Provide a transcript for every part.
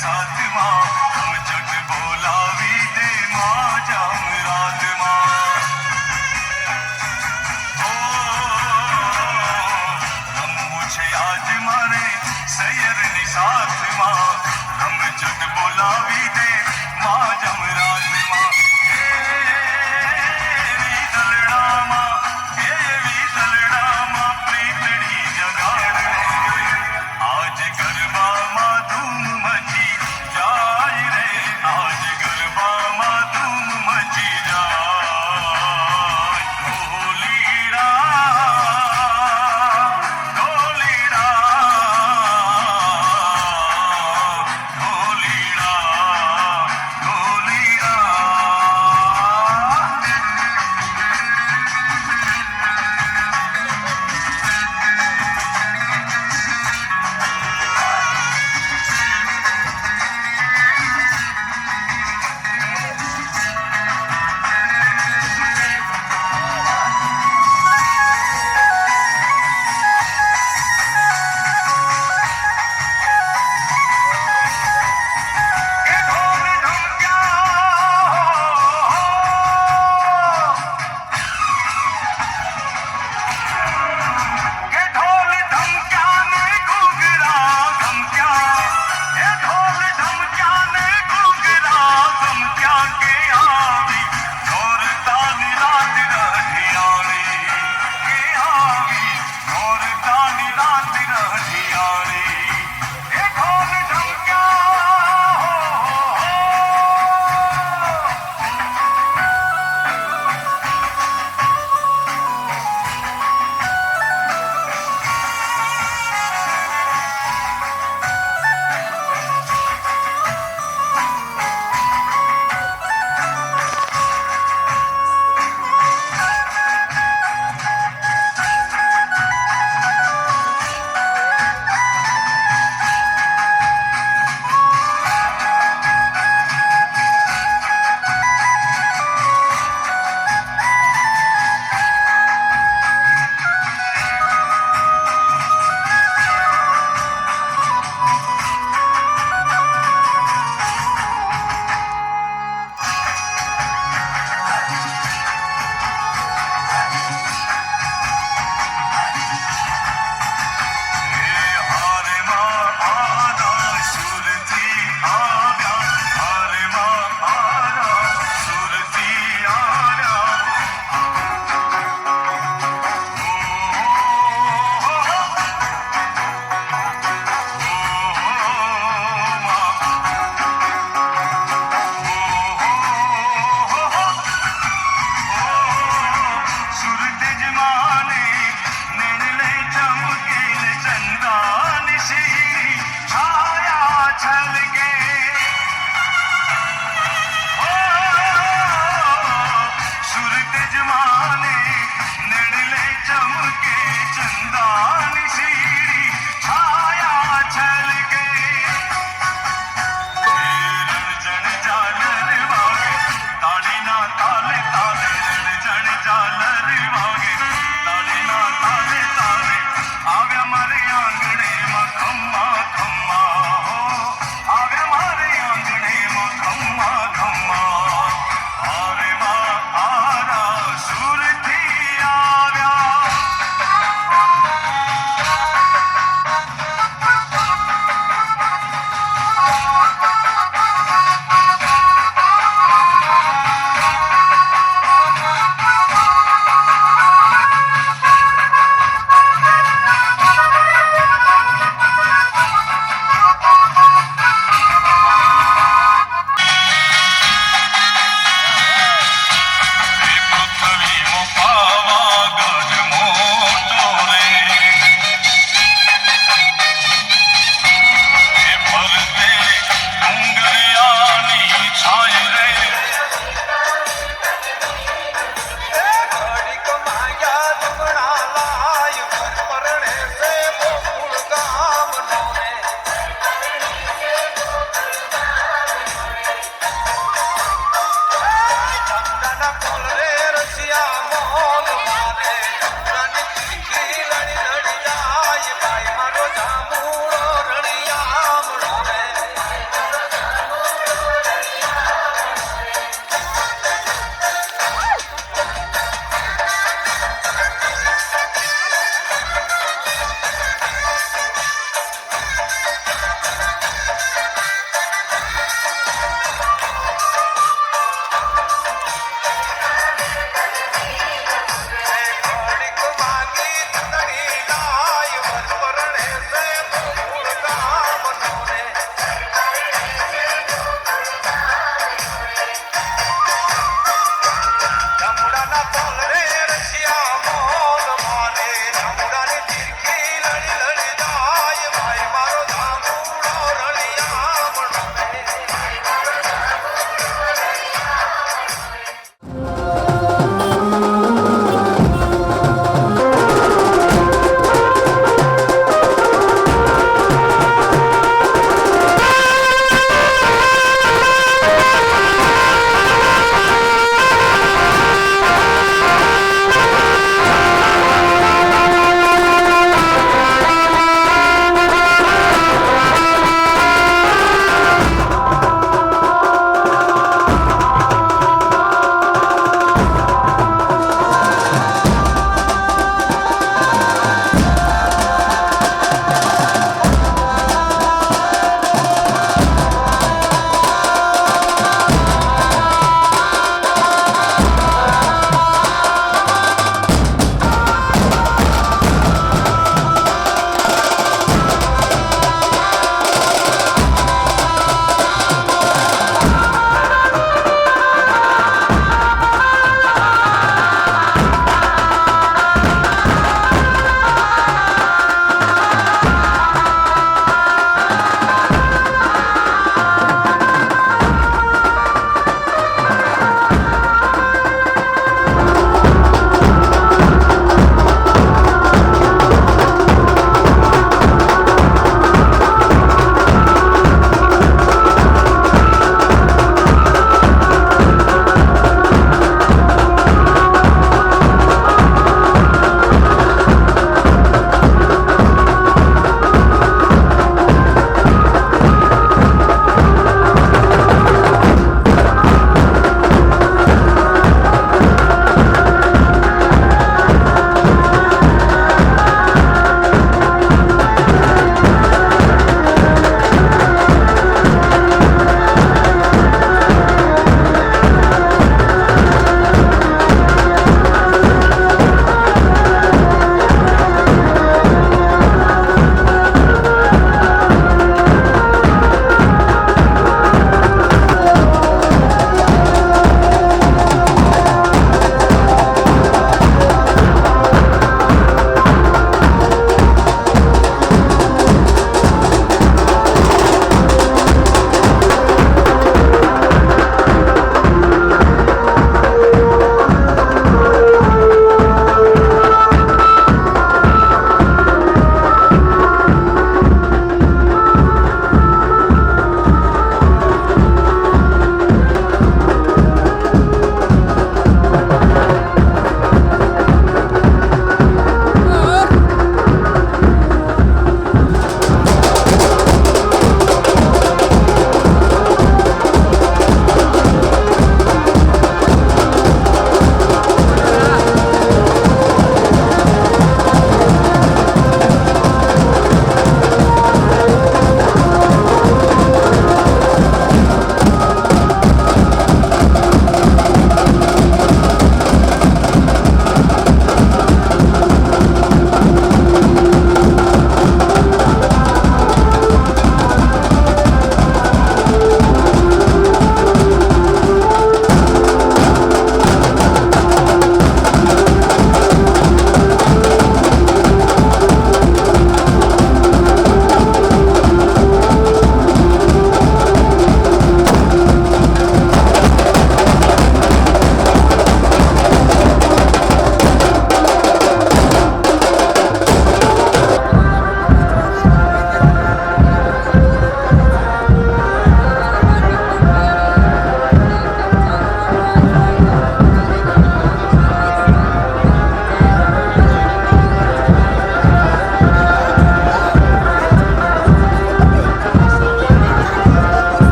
साथ माँ हम जग बोलावी दे माँ जाम रात माँ ओ हम पूछे आज मारे सैर नि साथ माँ हम जग बोलावी दे माँ जाम रात माँ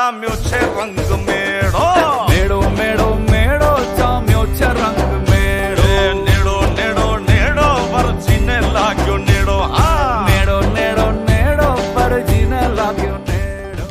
જામ્યો છે રંગ મેળો મેળો મેળો મેળો જામ્યો છે રંગ મેળો નેડો નેડો નેડો વરજીને લાગ્યો નેડો હા નેડો નેડો નેડો પરજીને લાગ્યો નેડો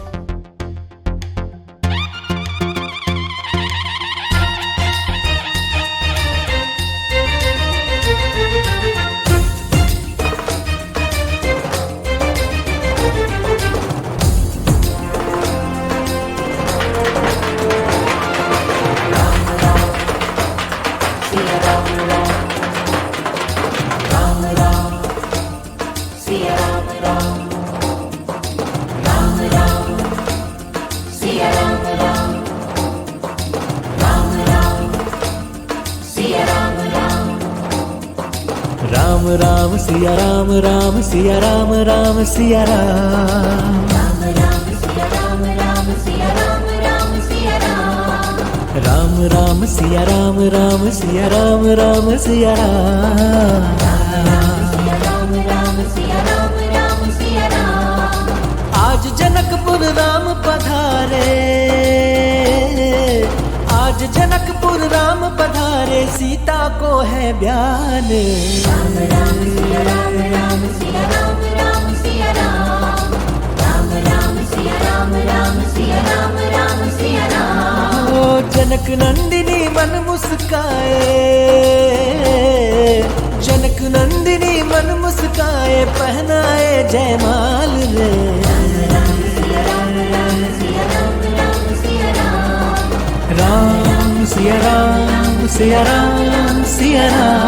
राम राम सिया राम राम सिया राम राम सिया राम राम राम सिया राम राम सिया राम राम सिया राम राम राम सिया राम राम सिया राम राम सिया राम सिया राम राम सिया राम राम सिया राम आज जनकपुर राम पधारे आज जनकपुर राम पधारे सीता को है ब्यान राम राम सिया राम राम सिया राम राम सिया राम राम राम सिया राम राम सिया राम राम सिया राम ओ जनक नंदिनी मन मुस्काए जनक नंदिनी मन मुस्काए पहनाए जयमाल रे राम सिया राम राम सिया राम राम सिया राम राम सिया राम सिया राम सिया राम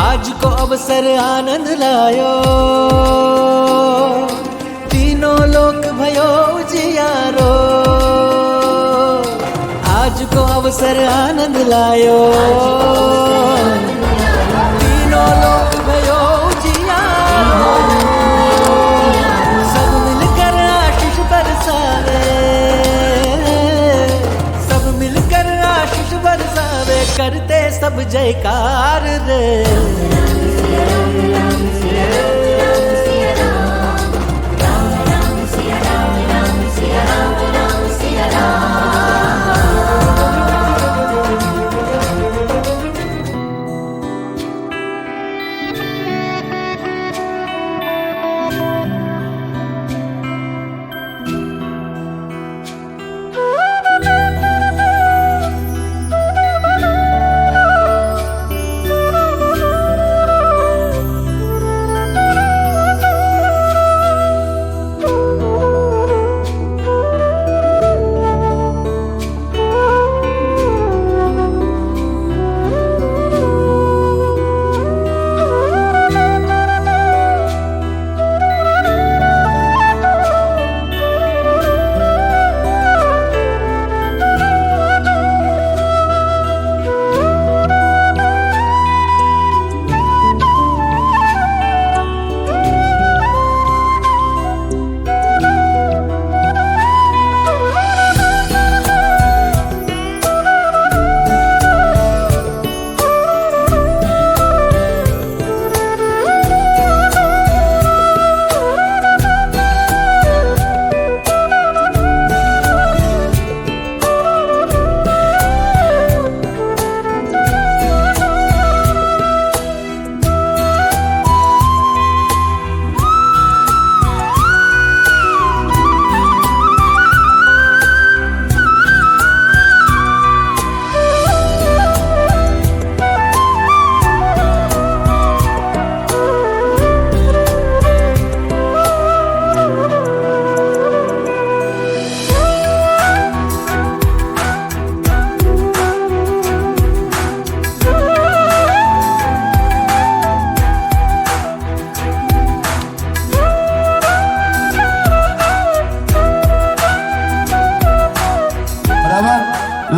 आज को अवसर आनंद लायो तीनों लोक भयो उजियारो आज को अवसर आनंद लायो तीनों लोक भयो उजियारो सब मिलकर आशीष बरसावे सब मिलकर आशीष बरसावे करते सब जयकार रे सिया राम राम सिया राम राम सिया राम राम राम सिया राम राम सिया राम राम सिया राम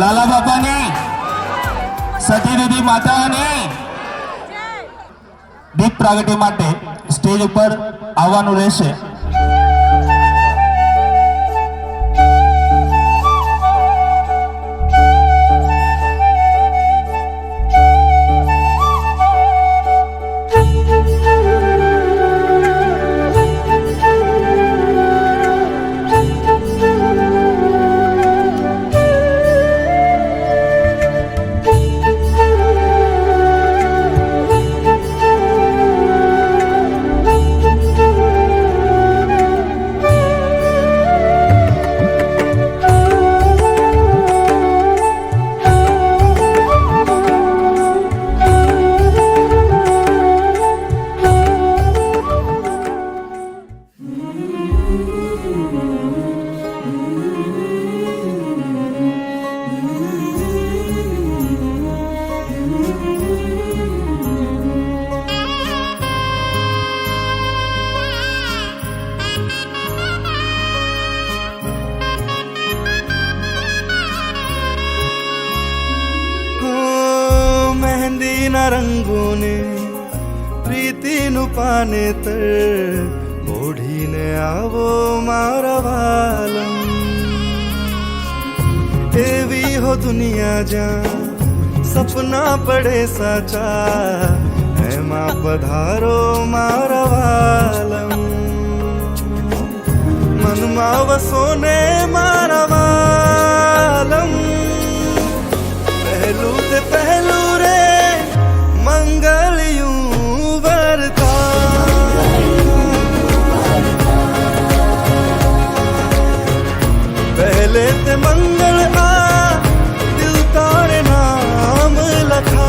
લાલા બાપાને સતીદેવી માતાને દીપ પ્રાગટ્ય માટે સ્ટેજ ઉપર આવવાનું રહેશે। મહેંદીના રંગોને પ્રીતિનું પાનેતર ઓઢીને આવો મારા વાલમ. એવી હો દુનિયા જ્યાં સપના પડે સાચા, એમાં પધારો મારા વાલમ. મનમાં વસો ને મારા વાલમ, પહેલું તે પહેલું રે મંગળિયું વરતા. પહેલે તે મંગળ આ દિલ તારે નામ લખા.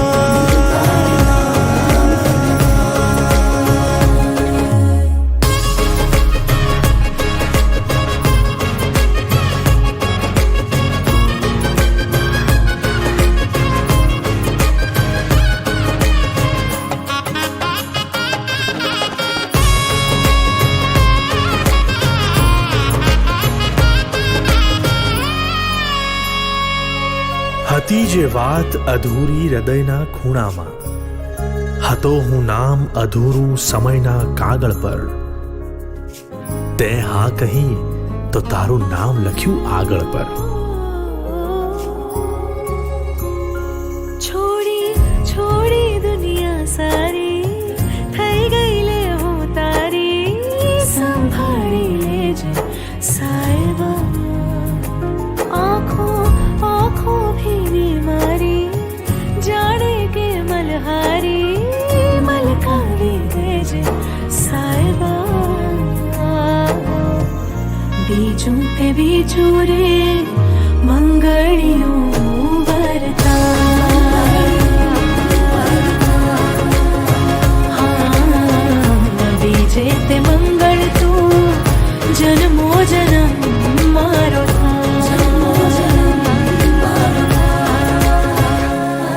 હતી જે વાત અધૂરી હૃદયના ખૂણામાં, હતો હું નામ અધૂરું સમયના કાગળ પર. તે હા કહી તો તારું નામ લખ્યું આગળ પર. છોડી છોડી દુનિયા સારી થઈ ગઈ લે હું તારી, સંભાળી લેજે સાહેબા. આંખો આંખો ભીની મારી જાણે કે મલહારી, મલકાવી દેજે સાહેબા. બીજું તે બીજું રે મંગળિયું વરતા. બીજે તે મંગળ તું જન્મો જન્મ મારો થા.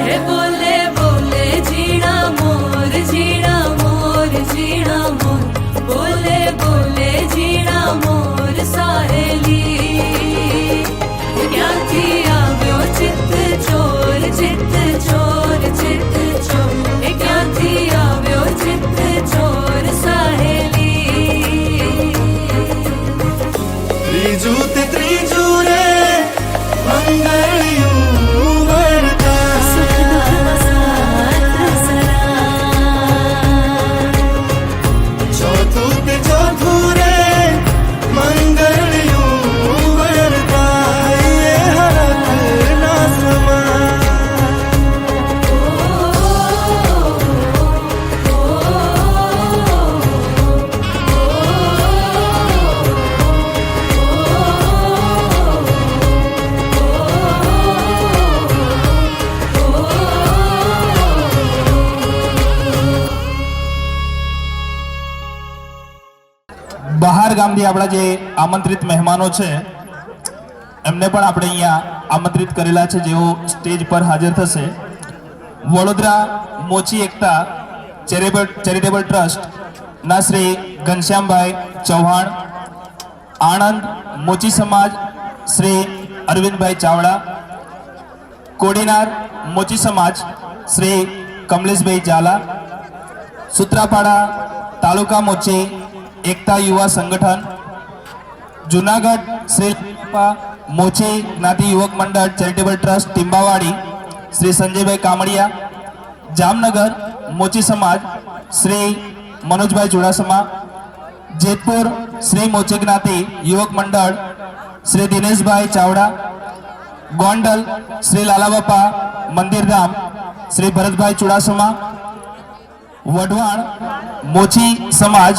હે બોલે બોલે જીણા મોર, જીણા મોર, જીણા મોર, બોલે બોલે જીણા મોર સાહેલી. ક્યાંથી આવ્યો ચિત્ત ચોર, ચિત્ત ચોર, ચિત્ત ચોર, એ ક્યાંથી આવ્યો ચિત્ત ચોર સાહેલી. ત્રીજું તે ત્રીજું રે મંગળિયું વરતા. સુખ દુઃખમાં સાથ સરા. ચોથું તે ચોથું રે મંગળિયું વરતા. એ હરખના સમા. બહાર ગામથી આપણા જે આમંત્રિત મહેમાનો છે એમને પણ આપણે અહીંયા આમંત્રિત કરેલા છે, જેઓ સ્ટેજ પર હાજર થશે. વડોદરા મોચી એકતા ચેરિટેબલ ટ્રસ્ટ ના શ્રી ઘનશ્યામભાઈ ચૌહાણ, આણંદ મોચી સમાજ શ્રી અરવિંદભાઈ ચાવડા, કોડીનાર મોચી સમાજ શ્રી કમલેશભાઈ ઝાલા, સૂત્રાપાડા તાલુકા મોચી એકતા યુવા સંગઠન, જુનાગઢ શ્રી મોચી જ્ઞાતિ યુવક મંડળ ચેરિટેબલ ટ્રસ્ટ ટીમ્બાવાડી શ્રી સંજયભાઈ કામડિયા, જામનગર મોચી સમાજ શ્રી મનોજભાઈ ચુડાસમા, જેતપુર શ્રી મોચી જ્ઞાતિ યુવક મંડળ શ્રી દિનેશભાઈ ચાવડા, ગોંડલ શ્રી લાલાબાપા મંદિરધામ શ્રી ભરતભાઈ ચુડાસમા, વઢવાણ મોચી સમાજ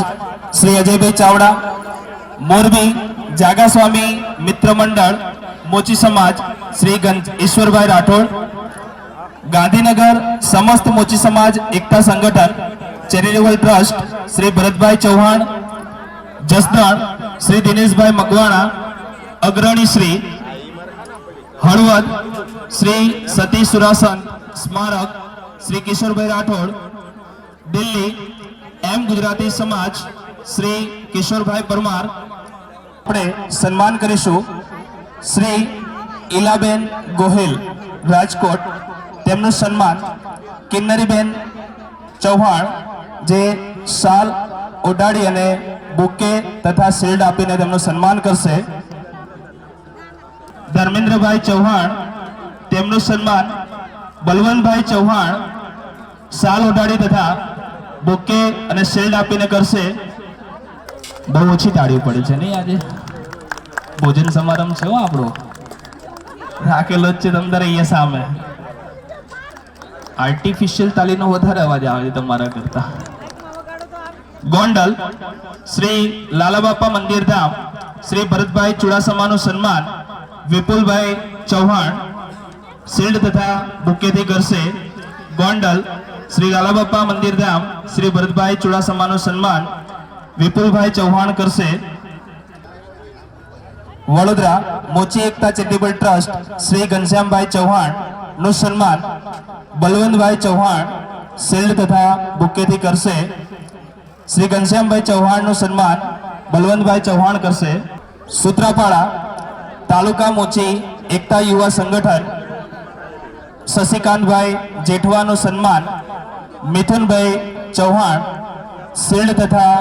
શ્રી અજયભાઈ ચાવડા, મોરબી જાગાસ્વામી મિત્ર મંડળ મોચી સમાજ શ્રી ઈશ્વરભાઈ રાઠોડ, ગાંધીનગર સમસ્ત મોચી સમાજ એકતા સંગઠન ચેરિટેબલ ટ્રસ્ટ શ્રી ભરતભાઈ ચૌહાણ, જસદણ શ્રી દિનેશભાઈ મકવાણા, અગ્રણી શ્રી હળવદ શ્રી સતીશ સુરાસન સ્મારક શ્રી કિશોરભાઈ રાઠોડ, દિલ્હી એમ ગુજરાતી સમાજ શ્રી કિશોરભાઈ પરમાર. આપણે સન્માન કરીશું શ્રી ઈલાબેન ગોહિલ રાજકોટ, તેમનું સન્માન કિન્નરીબેન ચૌહાણ જે શાલ ઓઢાડી અને બુકે તથા શિલ્ડ આપીને તેમનું સન્માન કરશે. ધર્મેન્દ્રભાઈ ચૌહાણ તેમનું સન્માન બલવંતભાઈ ચૌહાણ શાલ ઓઢાડી તથા બુકે અને શિલ્ડ આપીને કરશે. બહુ ઓછી તાળીઓ પડી છે નહીં આજે? ભોજન સમારંભ છે આપણો રાખેલો જ છે તમારે અહીંયા સામે. આર્ટિફિશિયલ તાલીનો વધારે અવાજ આવે છે તમારા કરતા. ગોંડલ શ્રી લાલાબાપા મંદિર ધામ શ્રી ભરતભાઈ ચુડાસમાનું સન્માન વિપુલભાઈ ચૌહાણ શિલ્ડ તથા બુકેથી કરશે. ગોંડલ શ્રી લાલાબાપા મંદિર ધામ શ્રી ભરતભાઈ ચુડાસમાનું સન્માન વિપુલભાઈ ચૌહાણ કરશે. વડોદરા મોચી એકતા ચેરિટેબલ ટ્રસ્ટ શ્રી ઘનશ્યામભાઈ ચૌહાણ નું સન્માન બલવંતભાઈ ચૌહાણ શિલ્ડ તથા બુકેથી કરશે. શ્રી ઘનશ્યામભાઈ ચૌહાણનું સન્માન બલવંતભાઈ ચૌહાણ કરશે. સૂત્રાપાડા તાલુકા મોચી એકતા યુવા સંગઠન શશિકાંતભાઈ જેઠવાનું સન્માન મિથુનભાઈ ચૌહાણ શિલ્ડ તથા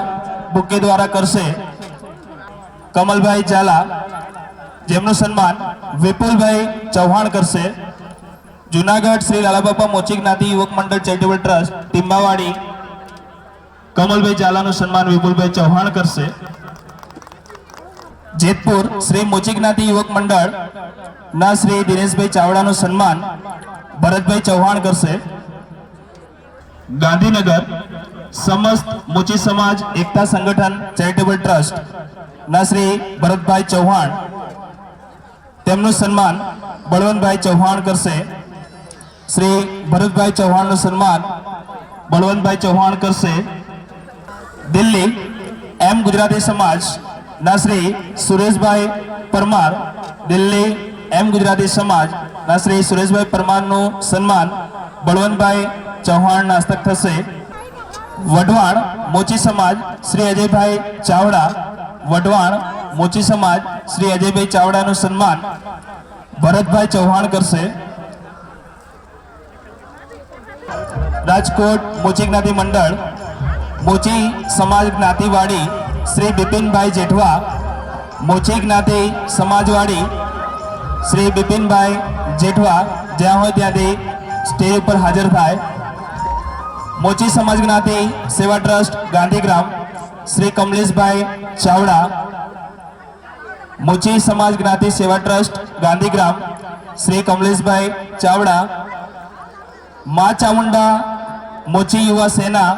બુકે દ્વારા કરશે. કમલભાઈ ઝાલા જેમનું સન્માન વિપુલભાઈ ચૌહાણ કરશે. જુનાગઢ શ્રી લાલાબાપા મોચી જ્ઞાતિ યુવક મંડળ ચેરિટેબલ ટ્રસ્ટ ટીમ્બાવાડી કમલભાઈ ઝાલાનું સન્માન વિપુલભાઈ ચૌહાણ કરશે. જેતપુર શ્રી મોચી જ્ઞાતિ યુવક મંડળ ના શ્રી દિનેશભાઈ ચાવડાનું સન્માન ભરતભાઈ ચૌહાણ કરશે. ગાંધીનગર સમસ્ત મોચી સમાજ એકતા સંગઠન ચેરિટેબલ ટ્રસ્ટ ના શ્રી ભરતભાઈ ચૌહાણ તેમનું સન્માન બળવંતભાઈ ચૌહાણ કરશે. શ્રી ભરતભાઈ ચૌહાણનું સન્માન બળવંતભાઈ ચૌહાણ કરશે. દિલ્હી એમ ગુજરાતી સમાજ ના શ્રી સુરેશભાઈ પરમાર દિલ્હી એમ ગુજરાતી સમાજ ના શ્રી સુરેશભાઈ પરમારનું સન્માન બળવંતભાઈ ચૌહાણના હસ્તક થશે. વઢવાણ મોચી સમાજ શ્રી અજયભાઈ ચાવડા વઢવાણ મોચી સમાજ શ્રી અજયભાઈ ચાવડાનું સન્માન ભરતભાઈ ચૌહાણ કરશે. રાજકોટ મોચી જ્ઞાતિ મંડળ મોચી સમાજ જ્ઞાતિવાડી શ્રી બિપિનભાઈ જેઠવા મોચી જ્ઞાતિ સમાજવાડી શ્રી બિપિનભાઈ જેઠવા જ્યાં હોય ત્યાંથી સ્ટેજ ઉપર હાજર થાય. મોચી સમાજ જ્ઞાતિ સેવા ટ્રસ્ટ ગાંધીગ્રામ શ્રી કમલેશભાઈ ચાવડા મોચી સમાજ જ્ઞાતિ સેવા ટ્રસ્ટ ગાંધીગ્રામ શ્રી કમલેશભાઈ ચાવડા. મા ચામુંડા મોચી યુવા સેના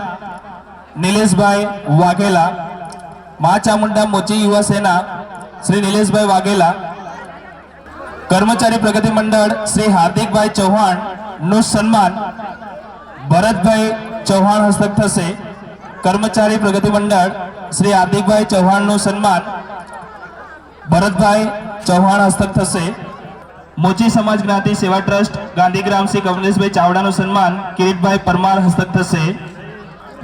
નિલેશભાઈ વાઘેલા મા ચામુંડા મોચી યુવા સેના શ્રી નિલેશભાઈ વાઘેલા. કર્મચારી પ્રગતિ મંડળ શ્રી હાર્દિકભાઈ ચૌહાણ નું સન્માન ભરતભાઈ ચૌહાણ હસ્તક થશે. કર્મચારી પ્રગતિ મંડળ શ્રી હાર્દિકભાઈ ચૌહાણનું સન્માન ભરતભાઈ ચૌહાણ હસ્તક થશે. મોચી સમાજ જ્ઞાતિ સેવા ટ્રસ્ટ ગાંધીગ્રામ શ્રી કમલેશભાઈ ચાવડાનું સન્માન કિરીટભાઈ પરમાર હસ્તક થશે.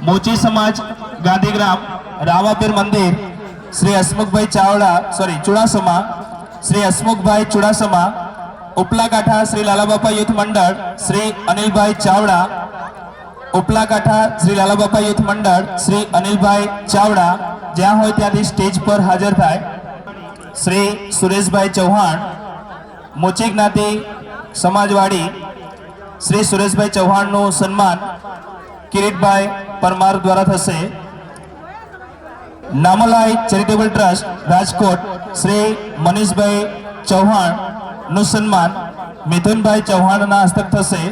મોચી સમાજ ગાંધીગ્રામ રામાપીર મંદિર શ્રી હસમુખભાઈ ચુડાસમા શ્રી હસમુખભાઈ ચુડાસમા. ઉપલાકાંઠા શ્રી લાલાબાપા યુથ મંડળ શ્રી અનિલભાઈ ચાવડા ઉપલાકાંઠા શ્રી લાલાબાપા યુથ મંડળ શ્રી અનિલભાઈ ચાવડા જ્યાં હોય ત્યાંથી સ્ટેજ પર હાજર થાય. શ્રી સુરેશભાઈ ચૌહાણ મોચી જ્ઞાતિ સમાજવાડી શ્રી સુરેશભાઈ ચૌહાણનું સન્માન કિરીટભાઈ પરમાર દ્વારા થશે. નામલાઈ ચેરિટેબલ ટ્રસ્ટ રાજકોટ શ્રી મનીષભાઈ ચૌહાણ નું સન્માન મિથુનભાઈ ચૌહાણના હસ્તક થશે.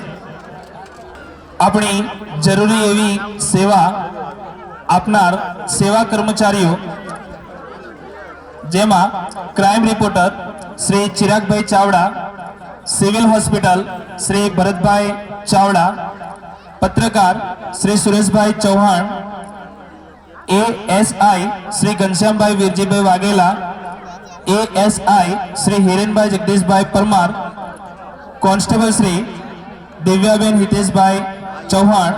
આપણી જરૂરી એવી સેવા આપનાર સેવા કર્મચારીઓ જેમાં ક્રાઇમ રિપોર્ટર શ્રી ચિરાગભાઈ ચાવડા સિવિલ હોસ્પિટલ શ્રી ભરતભાઈ ચાવડા પત્રકાર શ્રી સુરેશભાઈ ચૌહાણ એએસઆઈ શ્રી ઘનશ્યામભાઈ વીરજીભાઈ વાઘેલા એએસઆઈ શ્રી હિરેનભાઈ જગદીશભાઈ પરમાર કોન્સ્ટેબલ શ્રી દિવ્યાબેન હિતેશભાઈ ચૌહાણ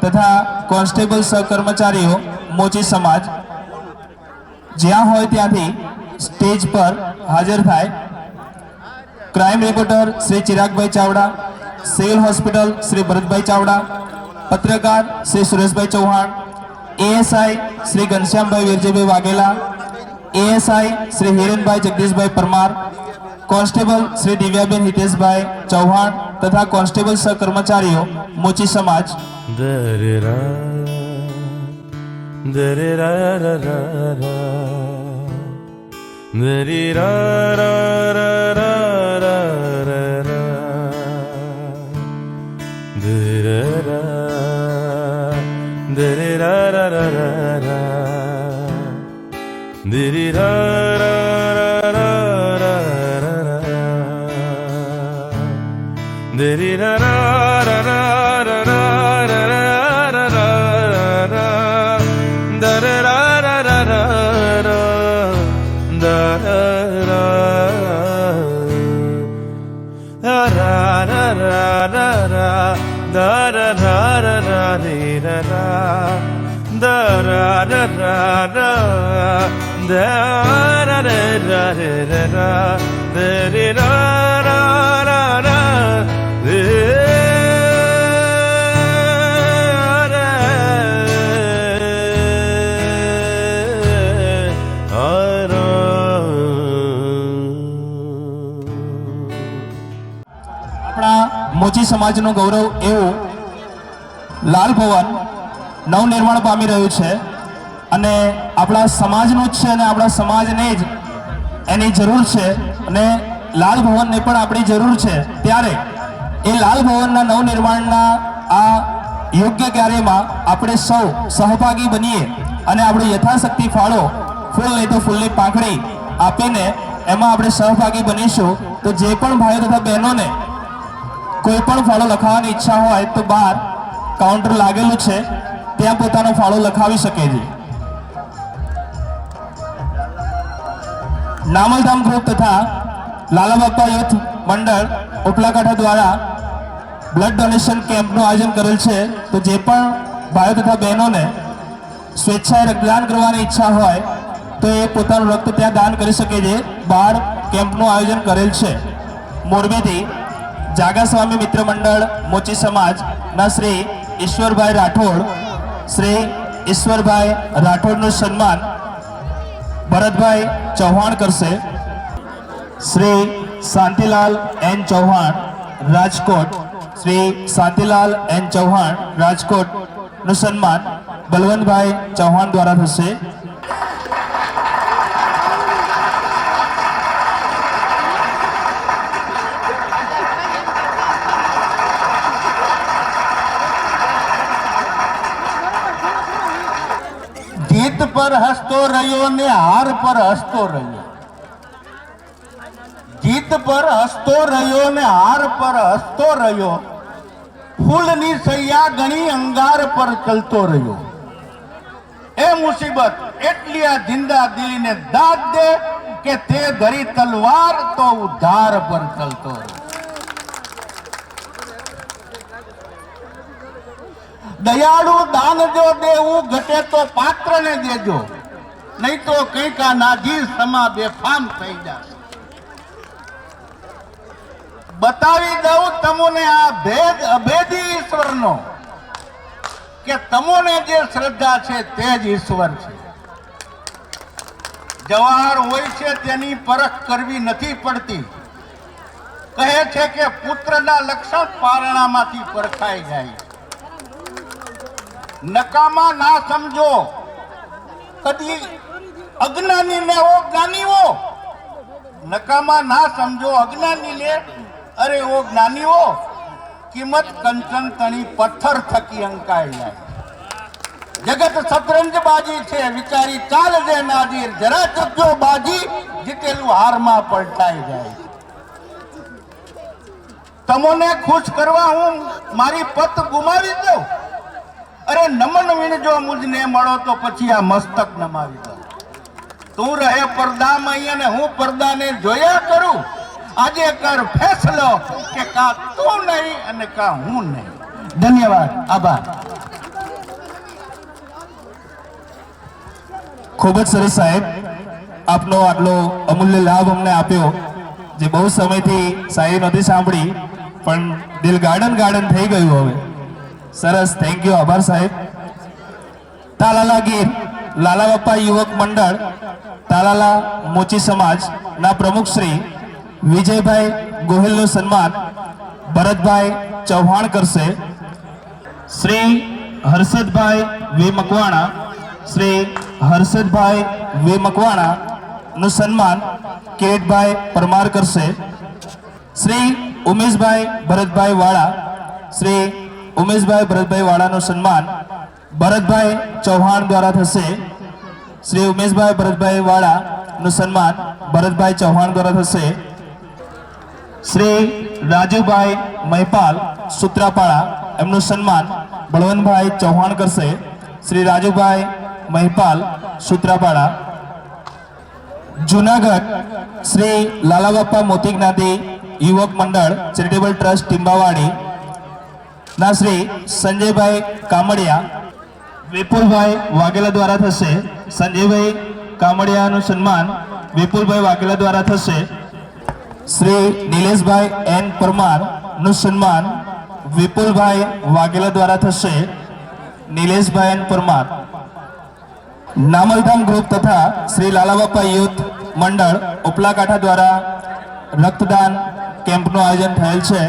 તથા કોન્સ્ટેબલ સહકર્મચારીઓ મોચી સમાજ જ્યાં હોય ત્યાંથી સ્ટેજ પર હાજર થાય. ક્રાઇમ રિપોર્ટર શ્રી ચિરાગભાઈ ચાવડા સિવિલ હોસ્પિટલ શ્રી ભરતભાઈ ચાવડા, પત્રકાર શ્રી સુરેશભાઈ ચૌહાણ, એએસઆઈ શ્રી ઘનશ્યામભાઈ વીરજીભાઈ વાઘેલા, એએસઆઈ શ્રી હિરેનભાઈ જગદીશભાઈ પરમાર, કોન્સ્ટેબલ શ્રી દિવ્યાબેન હિતેશભાઈ ચૌહાણ તથા કોન્સ્ટેબલ સહકર્મચારીઓ મોચી સમાજ. મોચી સમાજનું ગૌરવ એવું લાલ ભવન નવનિર્માણ પામી રહ્યું છે અને આપણા સમાજનું જ છે અને આપણા સમાજને જ એની જરૂર છે અને લાલ ભવનને પણ આપણી જરૂર છે. ત્યારે એ લાલ ભવનના નવનિર્માણના આ યોગ્ય કાર્યમાં આપણે સૌ સહભાગી બનીએ અને આપણે યથાશક્તિ ફાળો ફૂલ નહીં તો ફૂલની પાંખડી આપીને એમાં આપણે સહભાગી બનીશું. તો જે પણ ભાઈઓ તથા બહેનોને કોઈ પણ ફાળો લખાવવાની ઈચ્છા હોય તો બહાર કાઉન્ટર લાગેલું છે, ત્યાં પોતાનો ફાળો લખાવી શકે છે. નામલધામ ગ્રુપ તથા લાલાબાપા યુથ મંડળ ઉપલાકાંઠા દ્વારા બ્લડ ડોનેશન કેમ્પનું આયોજન કરેલ છે. તો જે પણ ભાઈઓ તથા બહેનોને સ્વેચ્છાએ રક્તદાન કરવાની ઈચ્છા હોય તો એ પોતાનું રક્ત ત્યાં દાન કરી શકે છે. બહાર કેમ્પનું આયોજન કરેલ છે. મોરબીથી જાગા સ્વામી મિત્ર મંડળ મોચી સમાજના શ્રી ઈશ્વરભાઈ રાઠોડ, શ્રી ઈશ્વરભાઈ રાઠોડનું સન્માન ભરતભાઈ ચૌહાણ કરશે. શ્રી શાંતિલાલ એન ચૌહાણ રાજકોટ, શ્રી શાંતિલાલ એન ચૌહાણ રાજકોટનું સન્માન બલવંતભાઈ ચૌહાણ દ્વારા થશે. જીત પર હસતો રહ્યો ને હાર પર હસતો રહ્યો. જીત પર હસતો રહ્યો ને હાર પર હસતો રહ્યો. ફૂલની સૈયા ગણી અંગાર પર ચલતો રહ્યો. એ મુસીબત એટલી આ જિંદા દિલીને દાદ દે કે તે ધરી તલવાર તો ઉધાર પર ચલતો રહ્યો. દયાળુ દાન જો દેવું ઘટે તો પાત્રને દેજો, નહીં તો કંઈક આ નાજીર સમા બેફામ થઈ જશે. બતાવી દઉં તમને આ ભેદ અભેદી ઈશ્વરનો કે તમને જે શ્રદ્ધા છે તે જ ઈશ્વર છે. જવાહર હોય છે તેની પરખ કરવી નથી પડતી. કહે છે કે પુત્રના લક્ષણ પારણામાંથી પરખાઈ જાય. નકામા ના સમજો કદી અજ્ઞાની ને ઓ જ્ઞાનીઓ. નકામા ના સમજો અજ્ઞાની ને, અરે ઓ જ્ઞાનીઓ. કિંમત કંચન તણી પથ્થર થકી અંકાઈ જાય. જગત શતરંજ બાજી છે વિચારી ચાલજે નાજીર. જરા ચકજો બાજી જીતેલું હારમાં પલટાઈ જાય. તમને ખુશ કરવા હું મારી પત ગુમાવી દઉં? અરે નમન વીણજો મુજને મળો તો પછી આ મસ્તક નમાવી દો. તું રહે પડદામાં અને હું પડદાને જોયા કરું. આજે કર ફેસલો કે કા તું નહીં અને કા હું નહીં. ધન્યવાદ, આભાર. ખૂબ જ સરસ સાહેબ, આપનો આટલો અમૂલ્ય લાભ અમને આપ્યો, જે બહુ સમયથી શાયરી નહોતી સાંભળી પણ દિલ ગાર્ડન ગાર્ડન થઈ ગયું હવે. સરસ, થેન્ક યુ, આભાર સાહેબ. તાલાલા ગીર લાલા બાપા યુવક મંડળ તાલાલા મોચી સમાજના પ્રમુખ શ્રી વિજયભાઈ ગોહિલનું સન્માન ભરતભાઈ ચૌહાણ કરશે. શ્રી હર્ષદભાઈ વી મકવાણા, શ્રી હર્ષદભાઈ વી મકવાણા નું સન્માન કિરીટભાઈ પરમાર કરશે. શ્રી ઉમેશભાઈ ભરતભાઈ વાળા, શ્રી ઉમેશભાઈ ભરતભાઈ વાળાનું સન્માન ભરતભાઈ ચૌહાણ દ્વારા થશે. શ્રી ઉમેશભાઈ ભરતભાઈ વાળાનું સન્માન ભરતભાઈ ચૌહાણ દ્વારા થશે. શ્રી રાજુભાઈ મહિપાલ સુત્રાપાડા, એમનું સન્માન બળવંતભાઈ ચૌહાણ કરશે. શ્રી રાજુભાઈ મહિપાલ સુત્રાપાડા. જુનાગઢ શ્રી લાલાબાપા મોતી જ્ઞાતિ યુવક મંડળ ચેરિટેબલ ટ્રસ્ટ ટીમ્બાવાડી ના શ્રી સંજયભાઈ કામડિયા વિપુલભાઈ વાઘેલા દ્વારા થશે. સંજયભાઈ કામડિયાનું સન્માન વિપુલભાઈ વાઘેલા દ્વારા થશે. શ્રી નિલેશભાઈ એન પરમાર નું સન્માન વિપુલભાઈ વાઘેલા દ્વારા થશે. નિલેશભાઈ એન પરમાર. નામલધામ ગ્રુપ તથા શ્રી લાલાબાપા યુથ મંડળ ઉપલાકાંઠા દ્વારા રક્તદાન કેમ્પનું આયોજન થયેલ છે.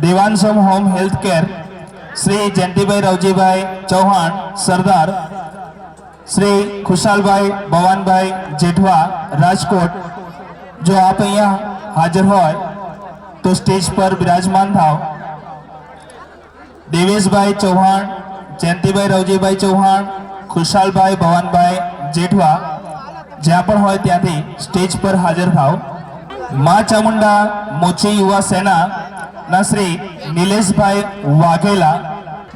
દેવાનસમ home health care Shri Jayantibhai Ravjibhai Chauhan Sardar, Shri Khushalbhai Bhavanbhai Jethva Rajkot. જો આપ અહીંયા હાજર હોય તો સ્ટેજ પર બિરાજમાન થાવ. દેવેશભાઈ ચૌહાણ, જયંતિભાઈ રવજીભાઈ ચૌહાણ, ખુશાલભાઈ ભવાનભાઈ જેઠવા જ્યાં પણ હોય ત્યાંથી સ્ટેજ પર હાજર થાવ. મા ચામુંડા મોચી યુવા સેના ના શ્રી નિલેશભાઈ વાઘેલા,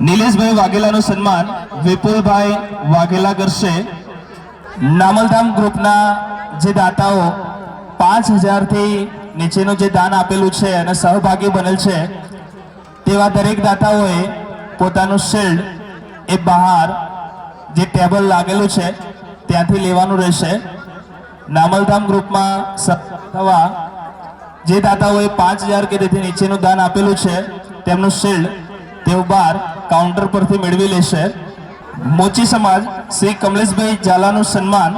નિલેશભાઈ વાઘેલાનું સન્માન વિપુલભાઈ વાઘેલા કરશે. નામલધામ ગ્રુપના જે દાતાઓ 5,000 થી નીચેનું જે દાન આપેલું છે અને સહભાગી બનેલ છે તેવા દરેક દાતાઓએ પોતાનું શિલ્ડ એ બહાર જે ટેબલ લાગેલું છે ત્યાંથી લેવાનું રહેશે. નામલધામ ગ્રુપમાં થવા જે દાતાઓએ 5,000 કે તેથી નીચેનું દાન આપેલું છે તેમનું શિલ્ડ તેઓ બહાર કાઉન્ટર પરથી મેળવી લેશે. મોચી સમાજ શ્રી કમલેશભાઈ ઝાલાનું સન્માન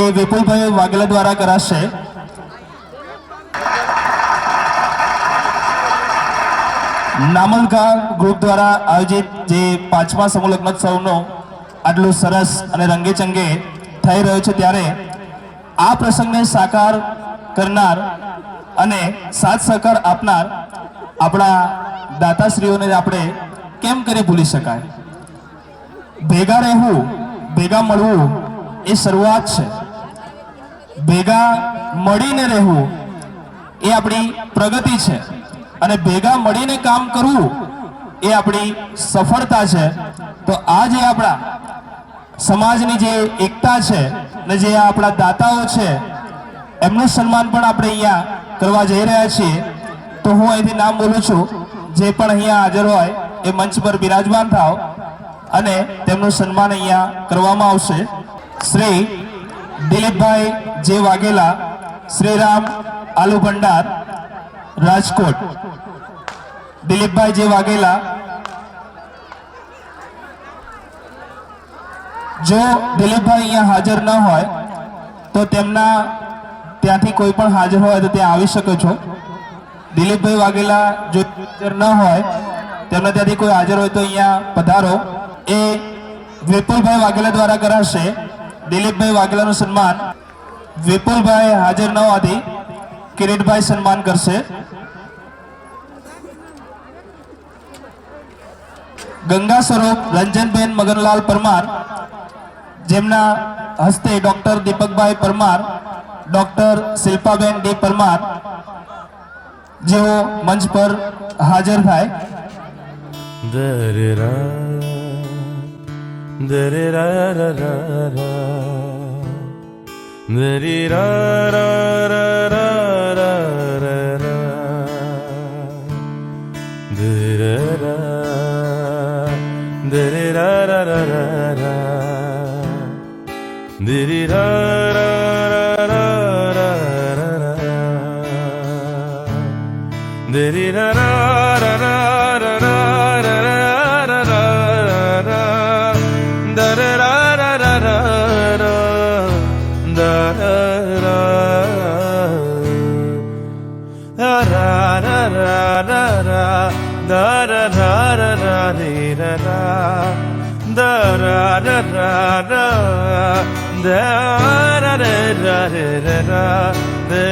એ વિપુલભાઈ વાઘેલા દ્વારા કરાશે. નામલધામ ગ્રુપ દ્વારા આયોજિત જે 5મા સમૂહ લગ્નોત્સવનો આટલું સરસ અને રંગેચંગે થઈ રહ્યો છે ત્યારે આ પ્રસંગને સાકાર કરનાર અને સાથ સહકાર આપનાર આપણા દાતાશ્રીઓને આપણે કેમ કરી ભૂલી શકાય. ભેગા રહેવું, ભેગા મળવું એ શરૂઆત છે. ભેગા મળીને રહેવું એ આપણી પ્રગતિ છે અને ભેગા મળીને કામ કરવું એ આપણી સફળતા છે. તો આ જે આપણા સમાજની જે એકતા છે ને જે આપણા દાતાઓ છે એમનું સન્માન પણ આપણે અહીંયા કરવા જઈ રહ્યા છીએ. તો હું અહીંથી નામ બોલું છું. જે પણ અહીંયા હાજર હોય એ મંચ પર બિરાજમાન થાવ અને તેમનું સન્માન અહીંયા કરવામાં આવશે. શ્રી દિલીપભાઈ જે વાઘેલા, શ્રીરામ આલુ ભંડાર રાજકોટ. દિલીપભાઈ જે વાઘેલા. જો દિલીપભાઈ અહીંયા હાજર ન હોય તો તેમના ત્યાંથી કોઈ પણ હાજર હોય તો ત્યાં આવી શકો છો. દિલીપભાઈ વાઘેલા જો હાજર ન હોય તેમના ત્યાંથી કોઈ હાજર હોય તો અહીંયા પધારો. એ વિપુલભાઈ વાઘેલા દ્વારા કરાશે. દિલીપભાઈ વાઘેલાનું સન્માન વિપુલભાઈ હાજર ન હોવાથી કિરીટભાઈ સન્માન કરશે. ગંગા સ્વરૂપ રંજનબેન મગનલાલ પરમાર, જેમના હસ્તે ડોક્ટર દીપકભાઈ પરમાર, ડોક્ટર શિલ્પાબેન ડી પરમાર જેઓ મંચ પર હાજર થાય. Da da da da da da re da da da da da da da da da da da da da da da da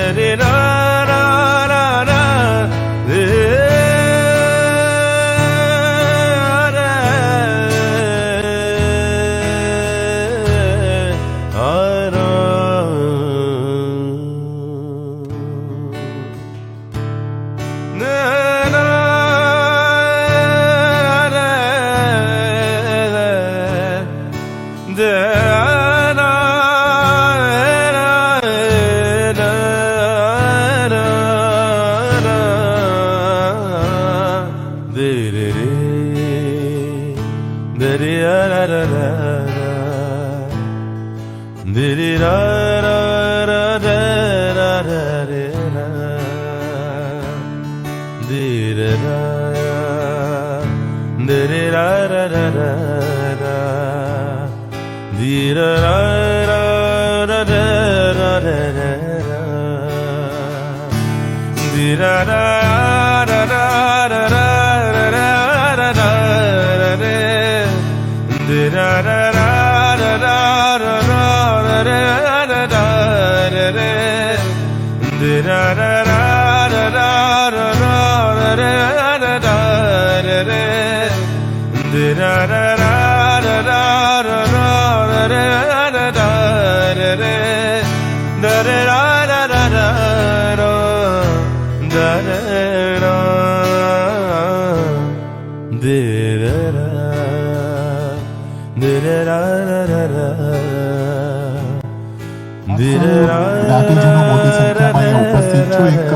જ્ઞાતિજનો મોટી સંખ્યામાં અહીંયા ઉપસ્થિત છું. એક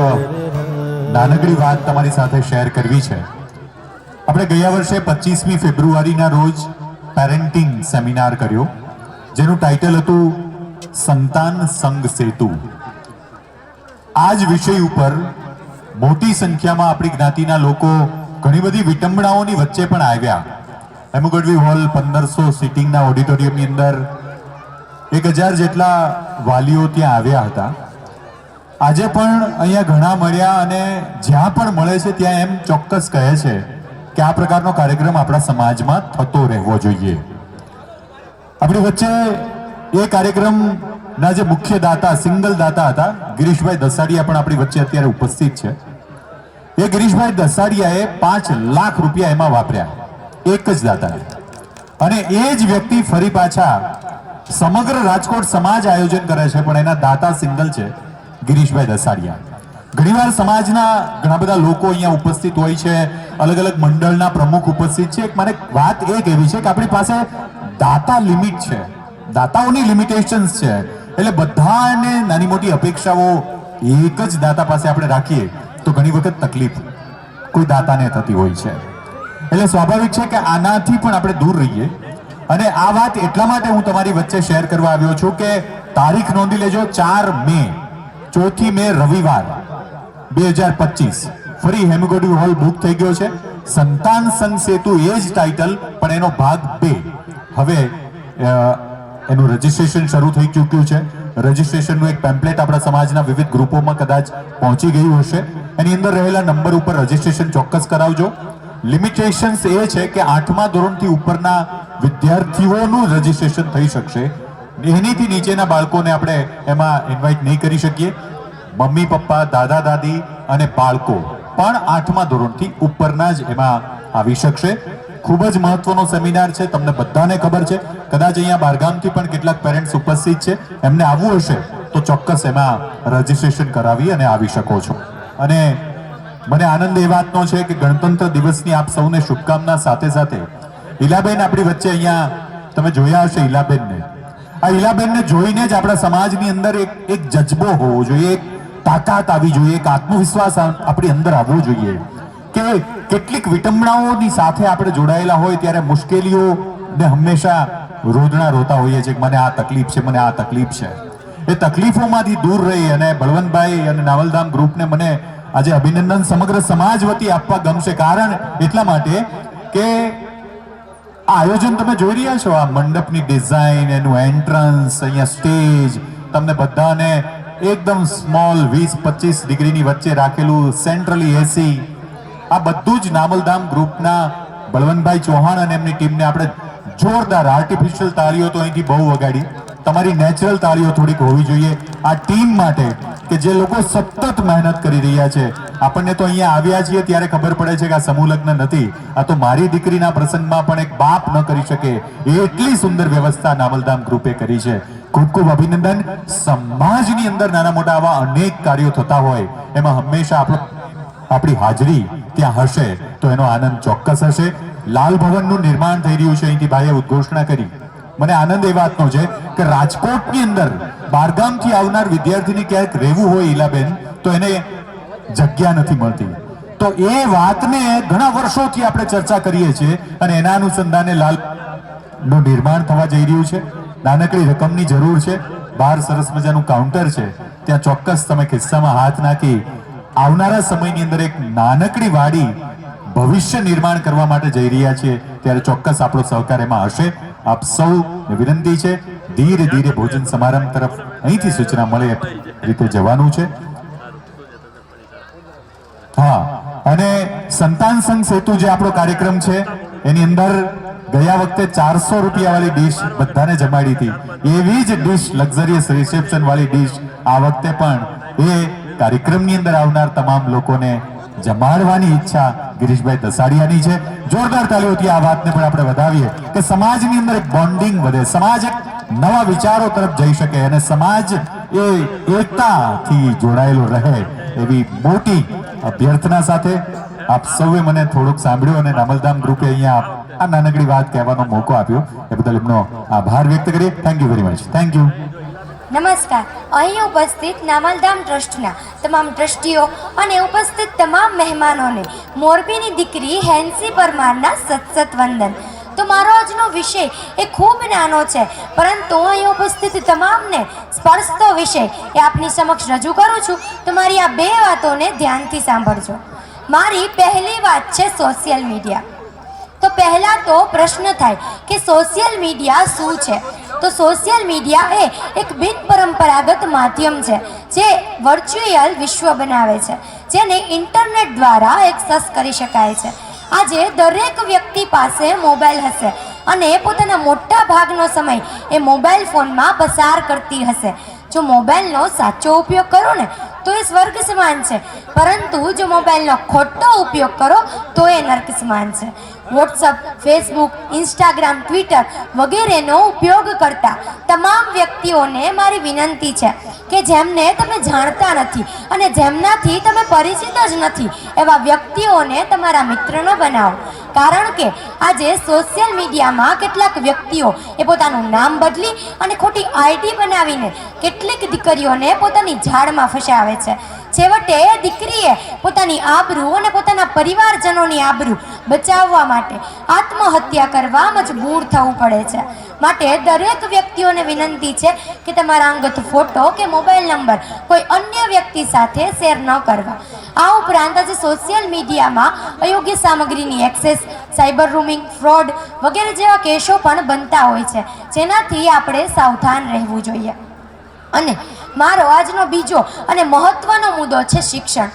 નાનકડી વાત તમારી સાથે શેર કરવી છે. આપણે ગયા વર્ષે 25મી ફેબ્રુઆરીના રોજ પેરેન્ટિંગ સેમિનાર કર્યો, જેનું ટાઇટલ હતું સંતાન સંગ સેતુ. આ જ વિષય ઉપર મોટી સંખ્યામાં આપણી જ્ઞાતિના લોકો ઘણી બધી વિટંબણાઓની વચ્ચે પણ આવ્યા. હેમુગઢવી હોલ 1500 સિટિંગના ઓડિટોરિયમની અંદર 1000 જેટલા વાલીઓ ત્યાં આવ્યા હતા. આજે પણ અહીંયા ઘણા મળ્યા અને જ્યાં પણ મળે છે ત્યાં એમ ચોક્કસ કહે છે કે આ પ્રકારનો કાર્યક્રમ આપણા સમાજમાં થતો રહેવો જોઈએ. આપણી વચ્ચે એ કાર્યક્રમના જે મુખ્ય દાતા, સિંગલ દાતા હતા, ગિરીશભાઈ દસાડિયા પણ આપણી વચ્ચે અત્યારે ઉપસ્થિત છે. એ ગિરીશભાઈ દસાડિયાએ 5 લાખ રૂપિયા એમાં વાપર્યા, એક જ દાતાએ. અને એ જ વ્યક્તિ ફરી પાછા સમગ્ર રાજકોટ સમાજ આયોજન કરે છે, પણ એના દાતા સિંગલ છે ગિરીશભાઈ દસાડિયા. ઘણીવાર સમાજના ઘણા બધા લોકો અહીંયા ઉપસ્થિત હોય છે, અલગ અલગ મંડળના પ્રમુખ ઉપસ્થિત છે. મને વાત એ કહેવી છે કે આપણી પાસે દાતા લિમિટ છે, દાતાઓની લિમિટેશન્સ છે. એટલે બધાને નાની મોટી અપેક્ષાઓ એક જ દાતા પાસે આપણે રાખીએ તો ઘણી વખત તકલીફ કોઈ દાતાને થતી હોય છે. એટલે સ્વાભાવિક છે કે આનાથી પણ આપણે દૂર રહીએ. અને આ વાત એટલા માટે હું તમારી વચ્ચે શેર કરવા આવ્યો છું કે તારીખ નોંધી લેજો, 4 મે, 4 મે રવિવાર 2025 ફરી હેમુગઢવી હોલ બુક થઈ ગયો છે. સંતાન સંગ સેતુ એ જ ટાઇટલ, પણ એનો ભાગ 2 હવે એનું રજીસ્ટ્રેશન શરૂ થઈ ચૂક્યું છે. રજીસ્ટ્રેશનનું એક પેમ્પલેટ આપણા સમાજના વિવિધ ગ્રુપોમાં કદાચ પહોંચી ગયું હશે. એની અંદર રહેલા નંબર ઉપર રજીસ્ટ્રેશન ચોક્કસ કરાવજો. લિમિટેશન્સ એ છે કે 8મા ધોરણથી ઉપરના વિદ્યાર્થીઓનું રજીસ્ટ્રેશન થઈ શકશે. એનીથી નીચેના બાળકોને આપણે એમાં ઇન્વાઇટ નહીં કરી શકીએ. મમ્મી પપ્પા, દાદા દાદી અને બાળકો પણ 8મા ધોરણથી ઉપરના જ એમાં આવી શકશે. ખૂબ જ મહત્વનો સેમિનાર છે, તમને બધાને ખબર છે. કદાચ અહીંયા બહારગામથી પણ કેટલાક પેરેન્ટ્સ ઉપસ્થિત છે, એમને આવવું હશે તો ચોક્કસ એમાં રજીસ્ટ્રેશન કરાવી અને આવી શકો છો. અને મને આનંદ એ વાતનો છે કે ગણતંત્ર દિવસની આપ સૌને શુભકામના સાથે સાથે ઈલાબેન આપણી વચ્ચે અહીંયા તમે જોયા હશે ઈલાબેનને. આ ઈલાબેનને જોઈને જ આપણા સમાજની અંદર એક જજ્બો હોવો જોઈએ, એક તાકાત આવી જોઈએ, એક આત્મવિશ્વાસ આપણી અંદર આવવો જોઈએ કે કેટલીક વિટંબણાઓની સાથે આપણે જોડાયેલા હોય ત્યારે મુશ્કેલીઓને હંમેશા રોદણા રોતા હોઈએ છીએ કે મને આ તકલીફ છે, મને આ તકલીફ છે. એ તકલીફોમાંથી દૂર રહી અને બળવંતભાઈ અને નાવલધામ ગ્રુપને મને આજે અભિનંદન સમગ્ર સમાજ વતી આપવા ગમશે. કારણ એટલા માટે કે આ આયોજન તમે જોઈ રહ્યા છો, આ મંડપની ડિઝાઇન, એનું એન્ટ્રન્સ, અહીંયા સ્ટેજ, તમને બધાને એકદમ સ્મોલ 20-25 ડિગ્રીની વચ્ચે રાખેલું, સેન્ટ્રલી એસી, આ બધું જ નામલધામ ગ્રુપના બળવંતભાઈ ચૌહાણ અને એમની ટીમને આપણે જોરદાર આર્ટિફિશિયલ તાળીઓ તો અહીંથી બહુ વગાડી, તમારી નેચરલ તાળીઓ થોડીક હોવી જોઈએ આ ટીમ માટે કે જે લોકો સતત મહેનત કરી રહ્યા છે. આપણને તો અહીંયા આવ્યા છીએ ત્યારે ખબર પડે છે કે આ સમૂહ લગ્ન નથી, આ તો મારી દીકરીના પ્રસંગમાં પણ એક બાપ ન કરી શકે એટલી સુંદર વ્યવસ્થા નામલધામ ગ્રુપે કરી છે. ખૂબ ખૂબ અભિનંદન. સમાજની અંદર નાના મોટા આવા અનેક કાર્યો થતા હોય એમાં હંમેશા આપણી હાજરી ત્યાં હશે તો એનો આનંદ ચોક્કસ હશે. લાલ ભવનનું નિર્માણ થઈ રહ્યું છે, અહીંથી ભાઈએ ઉદ્ઘોષણા કરી. મને આનંદ એ વાતનો છે કે રાજકોટની અંદર બહારગામથી આવનાર વિદ્યાર્થીને ક્યાંક રહેવું હોય ઈલાબેન તો એને જગ્યા નથી મળતી. તો એ વાતને ઘણા વર્ષોથી આપણે ચર્ચા કરીએ છીએ અને એના અનુસંધાને લાલ નું નિર્માણ થવા જઈ રહ્યું છે. નાનકડી રકમની જરૂર છે, બહાર સરસ મજાનું કાઉન્ટર છે, ત્યાં ચોક્કસ તમે ખિસ્સામાં હાથ નાખી આવનારા સમયની અંદર એક નાનકડી વાડી ભવિષ્ય નિર્માણ કરવા માટે જઈ રહ્યા છીએ ત્યારે ચોક્કસ આપણો સહકાર એમાં હશે. આપ સૌ વિનંતી છે ધીરે ધીરે ભોજન સમારંભ તરફ અહીંથી સૂચના મળે રીતે જવાનું છે. હા, અને સંતાન સંઘ સેતુ જે આપણો કાર્યક્રમ છે એની અંદર ગયા વખતે 400 રૂપિયા વાળી ડીશ બધાને જમાડી હતી, એવી જ ડીશ લક્ઝરિયસ રિસેપ્શન વાળી ડીશ આ વખતે પણ એ કાર્યક્રમની અંદર આવનાર તમામ લોકોને જમાડવાની ઈચ્છા ગિરીશભાઈ દસાડિયાની છે. જોરદાર તાળીઓથી આ વાતને પણ આપણે વધાવીએ કે સમાજની અંદર એક બોન્ડિંગ વધે, સમાજ એક નવા વિચારો તરફ જઈ શકે અને સમાજ એ એકતાથી જોડાયેલો રહે એવી મોટી અભ્યર્થના સાથે આપ સૌએ મને થોડુંક સાંભળ્યું અને નામલધામ ગ્રુપે અહીંયા આ નાનકડી વાત કહેવાનો મોકો આપ્યો એ બદલ એમનો આભાર વ્યક્ત કરીએ. Thank you very much. Thank you. નમસ્કાર. અહીં ઉપસ્થિત નામલધામ ટ્રસ્ટના તમામ ટ્રસ્ટીઓ અને ઉપસ્થિત તમામ મહેમાનોને મોરબીની દીકરી હેન્સી પરમારના સતસત વંદન. તો મારો આજનો વિષય એ ખૂબ નાનો છે, પરંતુ અહીં ઉપસ્થિત તમામને સ્પર્શતો વિષય એ આપની સમક્ષ રજૂ કરું છું. તો મારી આ બે વાતોને ધ્યાનથી સાંભળજો. મારી પહેલી વાત છે સોશિયલ મીડિયા. તો પહેલા તો પ્રશ્ન થાય કે સોશિયલ મીડિયા શું છે? તો સોશિયલ મીડિયા એ એક બિનપરંપરાગત માધ્યમ છે જે વર્ચ્યુઅલ વિશ્વ બનાવે છે, જેને ઇન્ટરનેટ દ્વારા એક્સેસ કરી શકાય છે. આજે દરેક વ્યક્તિ પાસે મોબાઈલ હશે અને પોતાના મોટા ભાગનો સમય એ મોબાઈલ ફોનમાં પસાર કરતી હશે. જો મોબાઈલનો સાચો ઉપયોગ કરો ને તો એ સ્વર્ગ સમાન છે, પરંતુ જો મોબાઈલનો ખોટો ઉપયોગ કરો તો એ નર્ક સમાન છે. વોટ્સઅપ, ફેસબુક, ઇન્સ્ટાગ્રામ, ટ્વિટર વગેરેનો ઉપયોગ કરતા તમામ વ્યક્તિઓને મારી વિનંતી છે કે જેમને તમે જાણતા નથી અને જેમનાથી તમે પરિચિત જ નથી એવા વ્યક્તિઓને તમારા મિત્રનો બનાવો. કારણ કે આજે સોશિયલ મીડિયામાં કેટલાક વ્યક્તિઓ એ પોતાનું નામ બદલી અને ખોટી આઈડી બનાવીને કેટલીક દીકરીઓને પોતાની જાળમાં ફસાવે છે. છેવટે દીકરીએ પોતાની આબરૂ અને પોતાના પરિવારજનોની આબરૂ બચાવવા માટે આત્મહત્યા કરવા મજબૂર થવું પડે છે. માટે દરેક વ્યક્તિઓને વિનંતી છે કે તમારા અંગત ફોટો કે મોબાઈલ નંબર કોઈ અન્ય વ્યક્તિ સાથે શેર ન કરવા. આ ઉપરાંત આજે સોશિયલ મીડિયામાં અયોગ્ય સામગ્રીની એક્સેસ, સાયબર રૂમિંગ, ફ્રોડ વગેરે જેવા કેસો પણ બનતા હોય છે, જેનાથી આપણે સાવધાન રહેવું જોઈએ. અને મારો આજનો બીજો અને મહત્વનો મુદ્દો છે શિક્ષણ.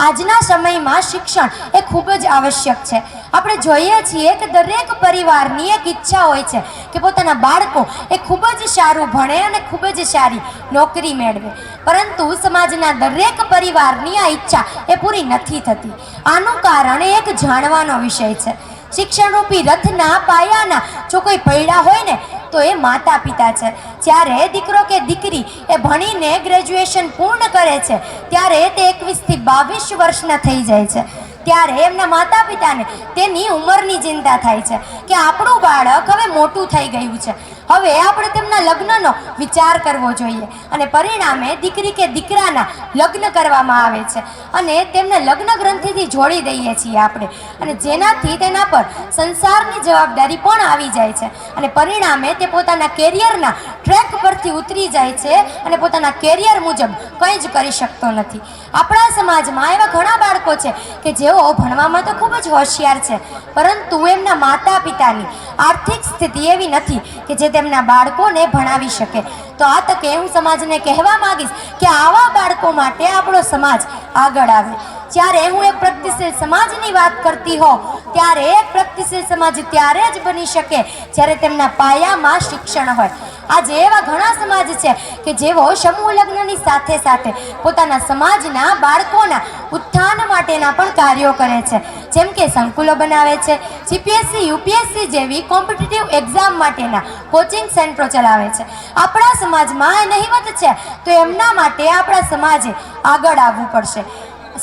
આજના સમયમાં શિક્ષણ એ ખૂબ જ આવશ્યક છે. આપણે જોઈએ છીએ કે દરેક પરિવારની એક ઈચ્છા હોય છે કે પોતાના બાળકો એ ખૂબ જ સારું ભણે અને ખૂબ જ સારી નોકરી મેળવે, પરંતુ સમાજના દરેક પરિવારની આ ઈચ્છા એ પૂરી નથી થતી. આનું કારણ એક જાણવાનો વિષય છે. શિક્ષણરૂપી રથના પાયાના જો કોઈ પૈડા હોય ને તો એ માતા પિતા છે. જ્યારે દીકરો કે દીકરી એ ભણીને ગ્રેજ્યુએશન પૂર્ણ કરે છે ત્યારે તે 21 થી 22 વર્ષના થઈ જાય છે. ત્યારે એમના માતા પિતાને તેની ઉંમરની ચિંતા થાય છે કે આપણું બાળક હવે મોટું થઈ ગયું છે, હવે આપણે તેમના લગ્નનો વિચાર કરવો જોઈએ. અને પરિણામે દીકરી કે દીકરાના લગ્ન કરવામાં આવે છે અને તેમને લગ્ન ગ્રંથિથી જોડી દઈએ છીએ આપણે, અને જેનાથી તેના પર સંસારની જવાબદારી પણ આવી જાય છે અને પરિણામે તે પોતાના કેરિયરના ટ્રેક પરથી ઉતરી જાય છે અને પોતાના કેરિયર મુજબ કંઈ જ કરી શકતો નથી. આપણા સમાજમાં એવા ઘણા બાળકો છે કે જેઓ ભણવામાં તો ખૂબ જ હોશિયાર છે, પરંતુ એમના માતા પિતાની આર્થિક સ્થિતિ એવી નથી કે જે તેમના બાળકોને ભણાવી શકે. તો આ તકે હું સમાજને કહેવા માંગીશ કે આવા બાળકો માટે આપણો સમાજ આગળ આવે. જ્યારે હું એક પ્રગતિશીલ સમાજની વાત કરતી હોઉં ત્યારે એક પ્રગતિશીલ સમાજ ત્યારે જ બની શકે જ્યારે તેમના પાયામાં શિક્ષણ હોય. આજે એવા ઘણા સમાજ છે કે જેઓ સમૂહ લગ્નની સાથે સાથે પોતાના સમાજના બાળકોના ઉત્થાન માટેના પણ કાર્યો કરે છે. જેમ કે સંકુલો બનાવે છે, જીપીએસસી યુપીએસસી જેવી કોમ્પિટિટિવ એક્ઝામ માટેના કોચિંગ સેન્ટરો ચલાવે છે. આપણા સમાજમાં નહિવત છે તો એમના માટે આપણા સમાજે આગળ આવવું પડશે.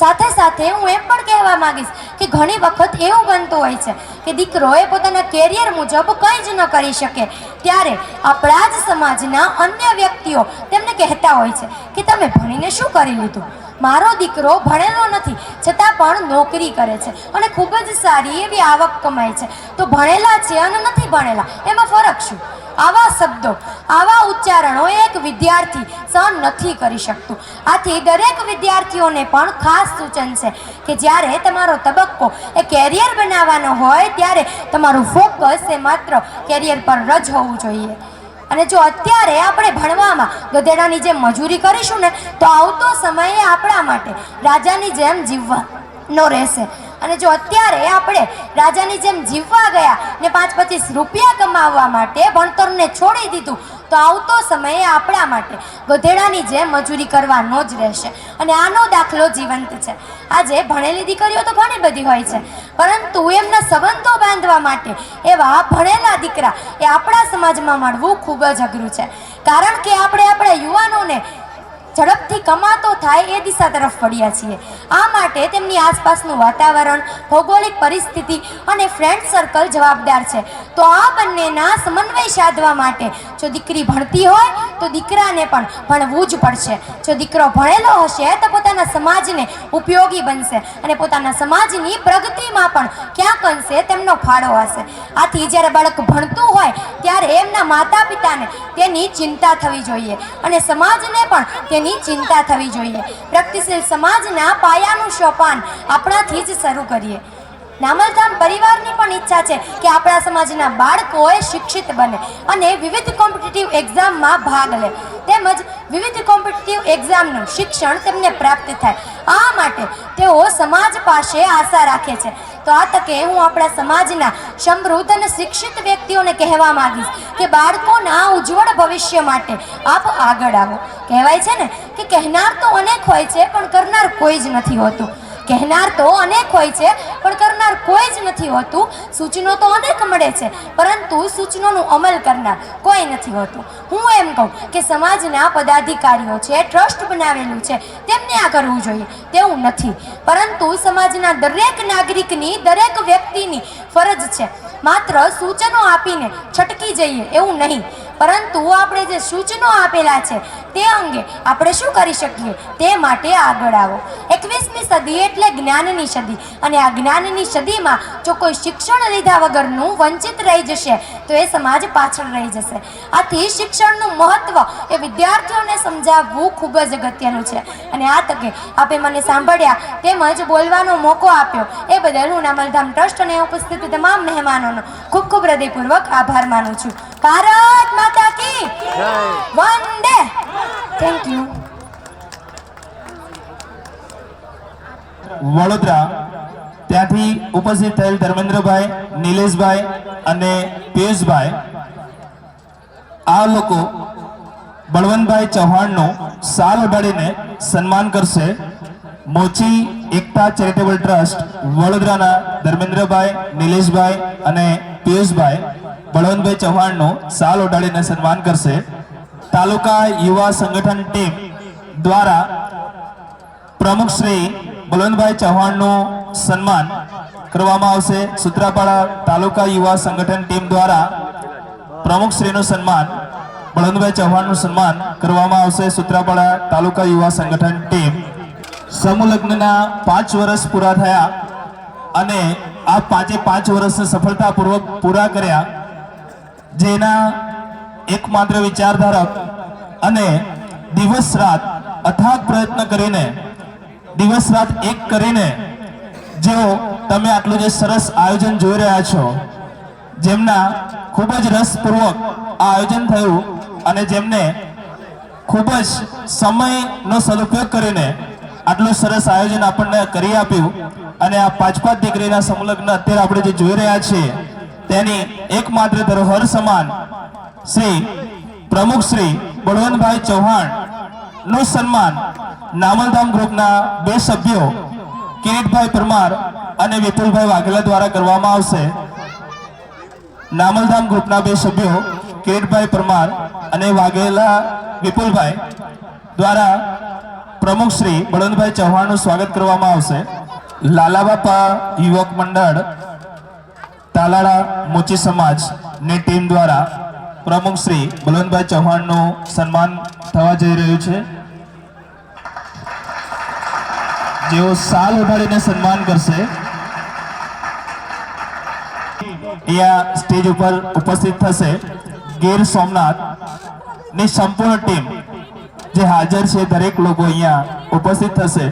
સાથે સાથે હું એમ પણ કહેવા માંગીશ કે ઘણી વખત એવું બનતું હોય છે કે દીકરો એ પોતાના કેરિયર મુજબ કંઈ જ ન કરી શકે ત્યારે આપણા જ સમાજના અન્ય વ્યક્તિઓ તેમને કહેતા હોય છે કે તમે ભણીને શું કરી લીધું. મારો દીકરો ભણેલો નથી છતાં પણ નોકરી કરે છે અને ખૂબ જ સારી એવી આવક કમાય છે, તો ભણેલા છે અને નથી ભણેલા એમાં ફરક શું? આવા શબ્દો, આવા ઉચ્ચારણો એક વિદ્યાર્થી સહન નથી કરી શકતું. આથી દરેક વિદ્યાર્થીઓને પણ ખાસ સૂચન છે કે જ્યારે તમારો તબક્કો એ કેરિયર બનાવવાનો હોય ત્યારે તમારું ફોકસ એ માત્ર કેરિયર પર જ હોવું જોઈએ. અને જો અત્યારે આપણે ભણવામાં ગધેડાની જેમ મજૂરી કરીશું ને તો આવતો સમય આપણા માટે રાજાની જેમ જીવવાનો રહેશે. અને જો અત્યારે આપણે રાજાની જેમ જીવવા ગયા ને 5-25 રૂપિયા કમાવવા માટે ભણતરને છોડી દીધું તો આવતો સમયે આપણા માટે ગધેડાની જેમ મજૂરી કરવાનો જ રહેશે. અને આનો દાખલો જીવંત છે. આજે ભણેલી દીકરીઓ તો ઘણી બધી હોય છે, પરંતુ એમના સંબંધો બાંધવા માટે એવા ભણેલા દીકરા એ આપણા સમાજમાં મળવું ખૂબ જ અઘરું છે. કારણ કે આપણે આપણા યુવાનોને ઝડપથી કમાતો થાય એ દિશા તરફ વળ્યા છીએ. આ માટે તેમની આસપાસનું વાતાવરણ, ભૌગોલિક પરિસ્થિતિ અને ફ્રેન્ડ સર્કલ જવાબદાર છે. તો આ બંનેના સમન્વય સાધવા માટે જો દીકરી ભણતી હોય તો દીકરાને પણ ભણવું જ પડશે. જો દીકરો ભણેલો હશે તો પોતાના સમાજને ઉપયોગી બનશે અને પોતાના સમાજની પ્રગતિમાં પણ ક્યાંક અંશે તેમનો ફાળો હશે. આથી જ્યારે બાળક ભણતું હોય ત્યારે એમના માતા પિતાને તેની ચિંતા થવી જોઈએ અને સમાજને પણ તેની ચિંતા થવી જોઈએ. પ્રગતિશીલ સમાજના પાયાનું સોપાન આપણાથી જ શરૂ કરીએ. નામલધામ પરિવારની પણ ઈચ્છા છે કે આપણા સમાજના બાળકોએ શિક્ષિત બને અને વિવિધ કોમ્પિટિટિવ એક્ઝામમાં ભાગ લે તેમજ વિવિધ કોમ્પિટિટિવ એક્ઝામનું શિક્ષણ તેમને પ્રાપ્ત થાય. આ માટે તેઓ સમાજ પાસે આશા રાખે છે. તો આ તકે હું આપણા સમાજના સમૃદ્ધ અને શિક્ષિત વ્યક્તિઓને કહેવા માંગીશ કે બાળકોના ઉજ્જવળ ભવિષ્ય માટે આપ આગળ આવો. કહેવાય છે ને કે કહેનાર તો અનેક હોય છે પણ કરનાર કોઈ જ નથી હોતું. કહેનાર તો અનેક હોય છે પણ કરનાર કોઈ જ નથી હોતું. સૂચનો તો અનેક મળે છે પરંતુ સૂચનોનું અમલ કરનાર કોઈ નથી હોતું. હું એમ કહું કે સમાજના પદાધિકારીઓ છે, ટ્રસ્ટ બનાવેલું છે, તેમને આ કરવું જોઈએ તેવું નથી, પરંતુ સમાજના દરેક નાગરિકની, દરેક વ્યક્તિની ફરજ છે માત્ર સૂચનો આપીને છટકી જઈએ એવું નહીં, પરંતુ આપણે જે સૂચનો આપેલા છે તે અંગે આપણે શું કરી શકીએ તે માટે આગળ આવો. 21મી સદી એટલે જ્ઞાનની સદી અને આ જ્ઞાનની સદીમાં જો કોઈ શિક્ષણ લીધા વગરનું વંચિત રહી જશે તો એ સમાજ પાછળ રહી જશે. આથી શિક્ષણનું મહત્વ એ વિદ્યાર્થીઓને સમજાવવું ખૂબ જ અગત્યનું છે. અને આ તકે આપે મને સાંભળ્યા તેમજ બોલવાનો મોકો આપ્યો એ બદલ હું નામલધામ ટ્રસ્ટ અને ઉપસ્થિત તમામ મહેમાનોનો ખૂબ ખૂબ હૃદયપૂર્વક આભાર માનું છું. ભારત માતા કી જય, વંદે. Thank you. વડોદરા ત્યાંથી ઉપસ્થિત થયેલ ધર્મેન્દ્રભાઈ, નિલેશભાઈ અને પિયુષભાઈ આ લોકો બળવંતભાઈ ચૌહાણનું શાલ ઓઢાડીને સન્માન કરશે. મોચી એકતા ચેરિટેબલ ટ્રસ્ટ વડોદરાના ધર્મેન્દ્રભાઈ, નિલેશભાઈ અને પિયુષભાઈ બળવંતભાઈ ચૌહાણનું શાલ ઓઢાડીને સન્માન કરશે. તાલુકા યુવા સંગઠન ટીમ દ્વારા પ્રમુખ શ્રી બળવંતભાઈ ચૌહાણનું સન્માન કરવામાં આવશે. સૂત્રાપાડા તાલુકા યુવા સંગઠન ટીમ દ્વારા પ્રમુખ શ્રીનું સન્માન, બળવંતભાઈ ચૌહાણનું સન્માન કરવામાં આવશે. સૂત્રાપાડા તાલુકા યુવા સંગઠન ટીમ. સમૂહ લગ્નના 5 વર્ષ પૂરા થયા અને આ 5 વર્ષને સફળતાપૂર્વક પૂરા કર્યા. જેના એકમાત્ર વિચારધારક અને દિવસ રાત અથાગ પ્રયત્ન કરીને, દિવસ રાત એક કરીને જેઓ તમે આટલું જે સરસ આયોજન જોઈ રહ્યા છો, જેમના ખૂબ જ રસપૂર્વક આ આયોજન થયું અને જેમને ખૂબ જ સમયનો સદુપયોગ કરીને આટલું સરસ આયોજન આપણને કરી આપ્યું અને આ પાંચ દીકરીના સંલગ્ન અત્યારે આપણે જે જોઈ રહ્યા છીએ તેની એકમાત્ર ધરોહર સમાન શ્રી પ્રમુખ શ્રી બળવંતભાઈ ચૌહાણ નું સન્માન નામલધામ ગ્રુપના 2 સભ્યો કિરીટભાઈ પરમાર અને વિપુલભાઈ વાઘેલા દ્વારા કરવામાં આવશે. નામલધામ ગ્રુપના 2 સભ્યો કિરીટભાઈ પરમાર અને વાઘેલા વિપુલભાઈ દ્વારા પ્રમુખ શ્રી બળવંતભાઈ ચૌહાણનું સ્વાગત કરવામાં આવશે. લાલાબાપા યુવક મંડળ તાલાળા મોચી સમાજ ની ટીમ દ્વારા પ્રમુખ શ્રી બળવંતભાઈ ચૌહાણનું સન્માન થવા જઈ રહ્યું છે, જેઓ સાલ ઉઠાડીને સન્માન કરશે. અહીંયા સ્ટેજ ઉપર ઉપસ્થિત થશે ગીર સોમનાથ ની સંપૂર્ણ ટીમ જે હાજર છે, દરેક લોકો અહીંયા ઉપસ્થિત થશે.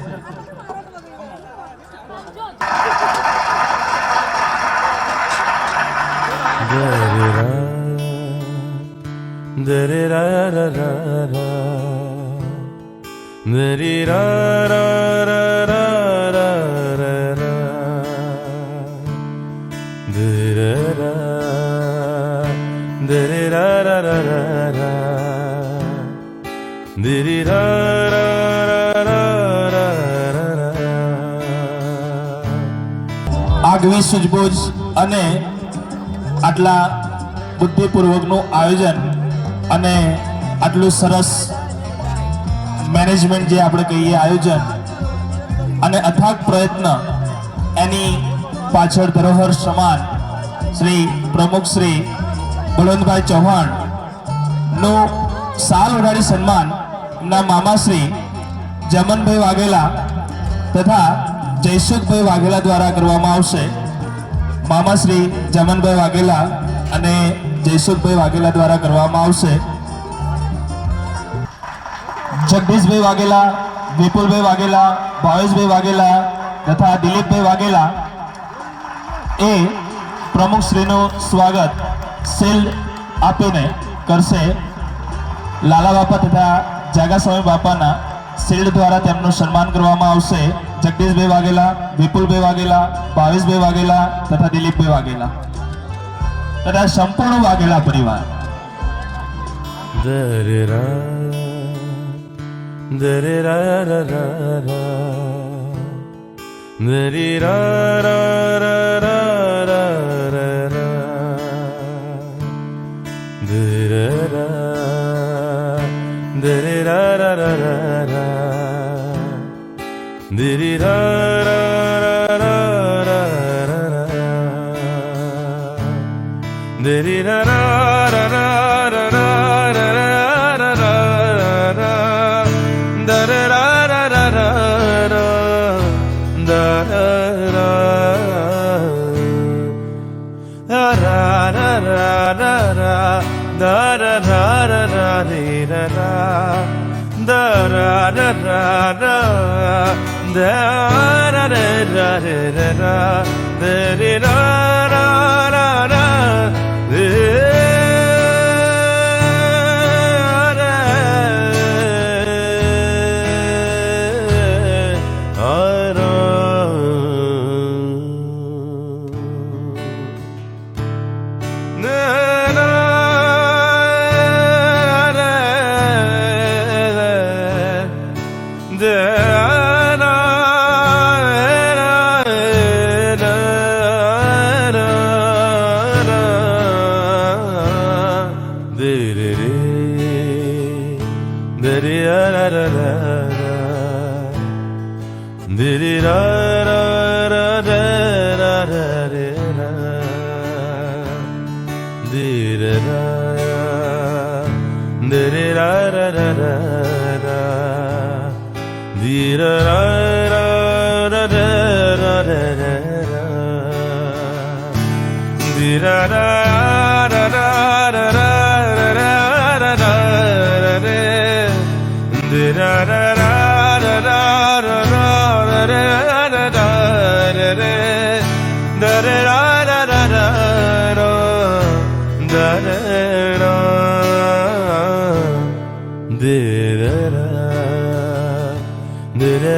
આગવી સૂઝબૂઝ અને આટલા બુદ્ધિપૂર્વકનું આયોજન અને આટલું સરસ મેનેજમેન્ટ જે આપણે કહીએ આયોજન અને અથાગ પ્રયત્ન, એની પાછળ ધરોહર સમાન શ્રી પ્રમુખ શ્રી બળવંતભાઈ ચૌહાણ નું સાલ ઉડાડી સન્માન એમના મામા શ્રી જમનભાઈ વાઘેલા તથા જયસુખભાઈ વાઘેલા દ્વારા કરવામાં આવશે. મામા શ્રી જમનભાઈ વાઘેલા અને જયસુખભાઈ વાઘેલા દ્વારા કરવામાં આવશે. જગદીશભાઈ વાઘેલા, વિપુલભાઈ વાઘેલા, ભાવેશભાઈ વાઘેલા તથા દિલીપભાઈ વાઘેલા એ પ્રમુખ શ્રીનું સ્વાગત શિલ્ડ આપીને કરશે. લાલા બાપા તથા જાગાસ્વામી બાપાના શિલ્ડ દ્વારા તેમનું સન્માન કરવામાં આવશે. જગદીશભાઈ વાઘેલા, વિપુલભાઈ વાઘેલા, ભાવેશભાઈ વાઘેલા તથા દિલીપભાઈ વાઘેલા તથા સંપૂર્ણ વાઘેલા પરિવાર.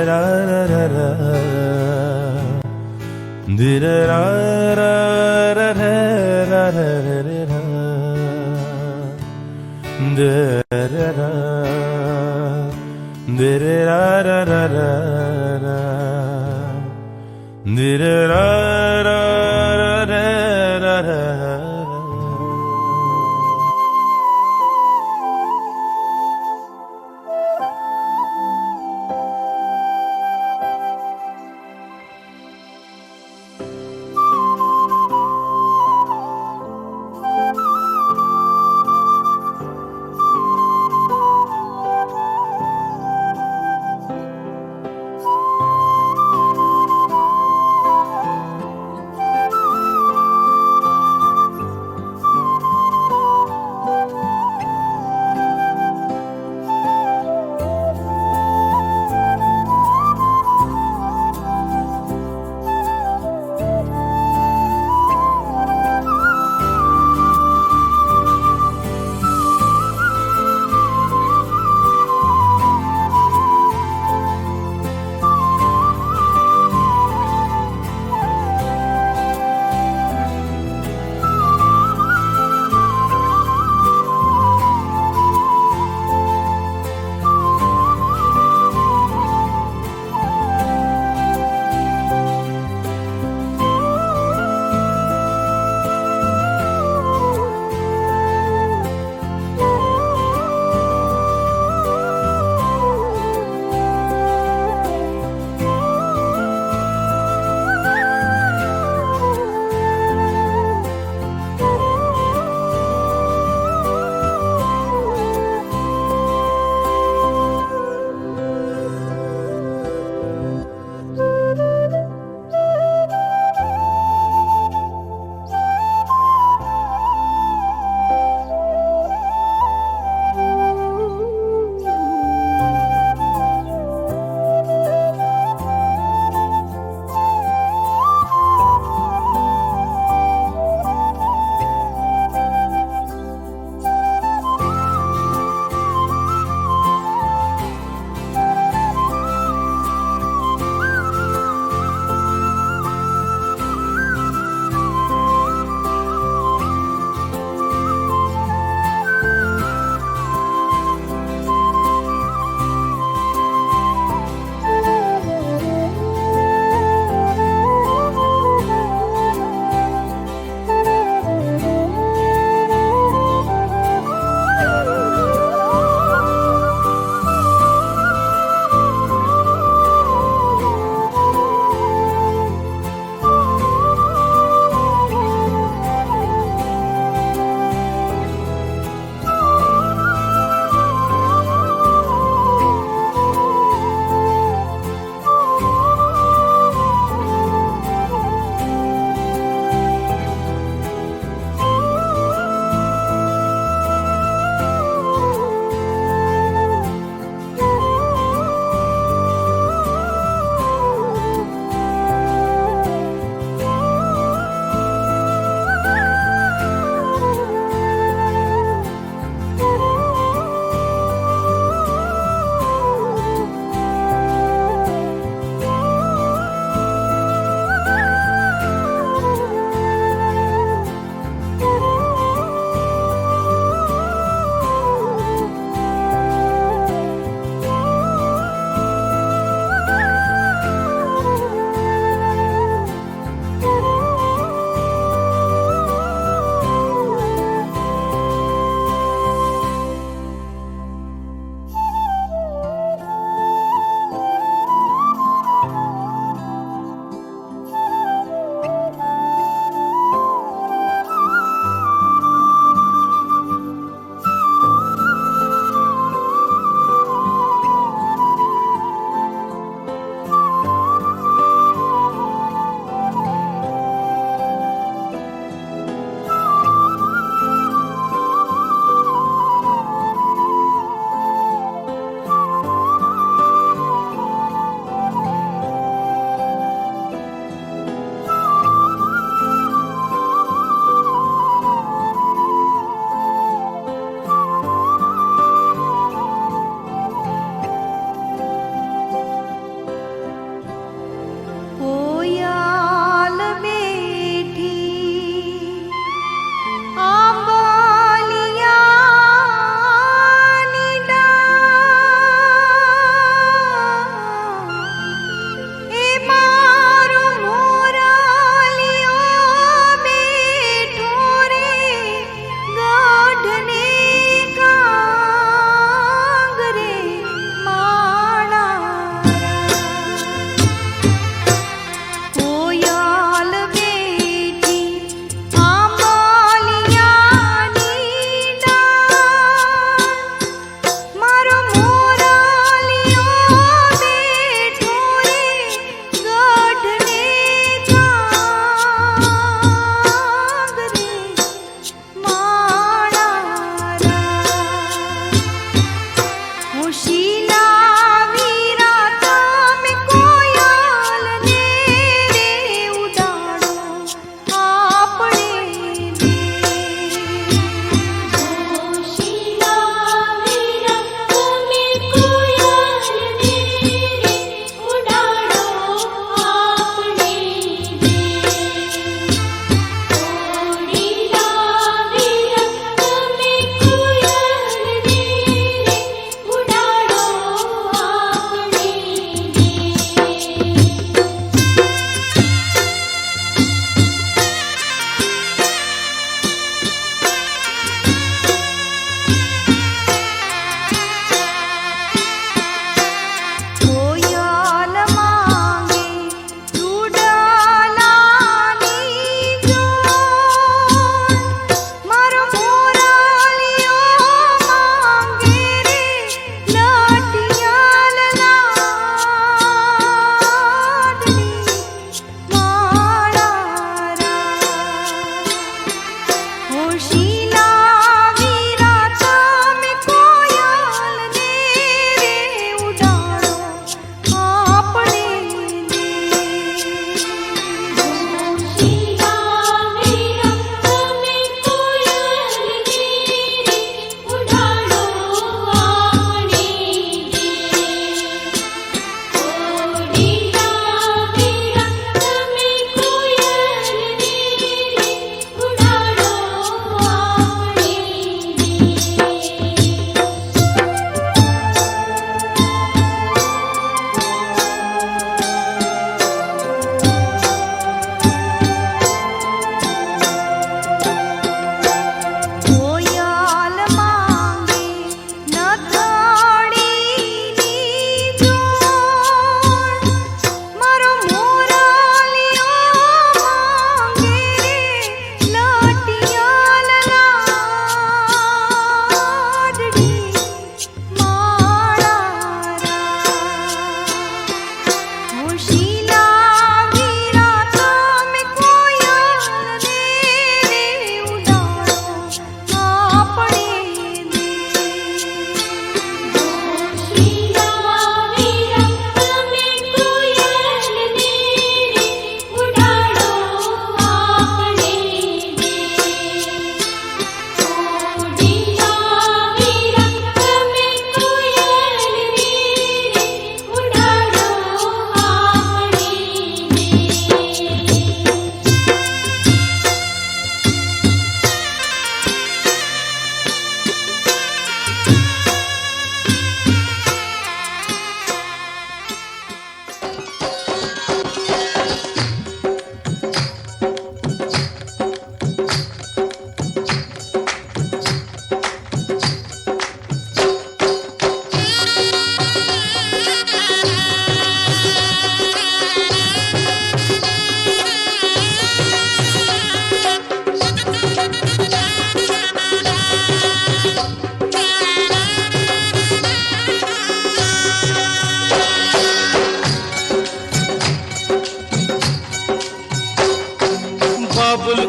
ra ra ra ra, di ra ra ra ra ra ra ra ra ra, da ra ra, di ra ra ra ra ra, di ra ra ra ra ra ra ra.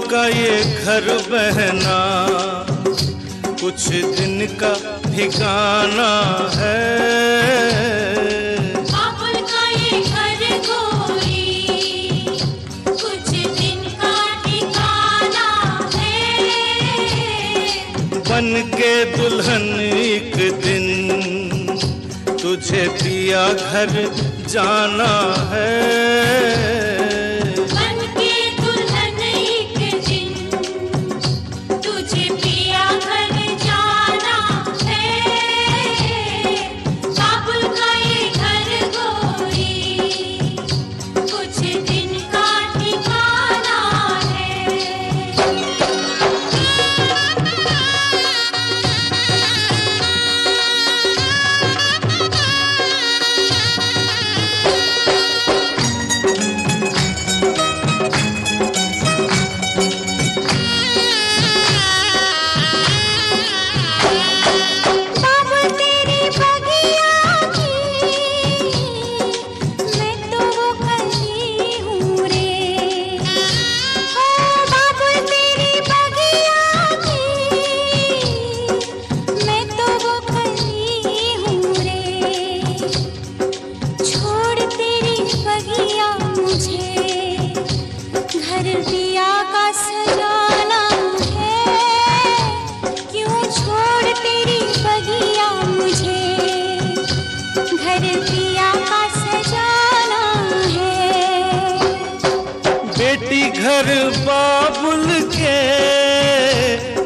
का ये घर बहना कुछ दिन का ठिकाना है। बाबुल का ये घर गोरी कुछ दिन का ठिकाना है। बन के दुल्हन एक दिन तुझे पिया घर जाना है। बन के दुल्हन एक दिन तुझे पिया घर जाना है। बाबुल का ये घर गोरी कुछ दिन का ठिकाना है। बाबुल तेरी बगिया की मैं तो वो कली हूँ रे। ओ बाबुल तेरी बगिया की मैं तो वो कली हूँ रे। छोड़ तेरी बगिया मुझे घर दिया का सजाना है। क्यों छोड़ तेरी बगिया मुझे घर दिया का सजाना है। बेटी घर बाबुल के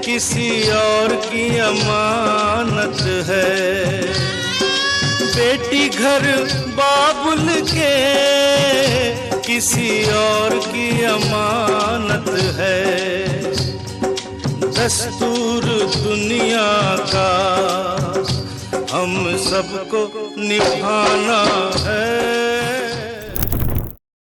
किसी और की अमानत है। बेटी घर बाबुल के किसी और की अमानत है। दस्तूर दुनिया का हम सबको निभाना है।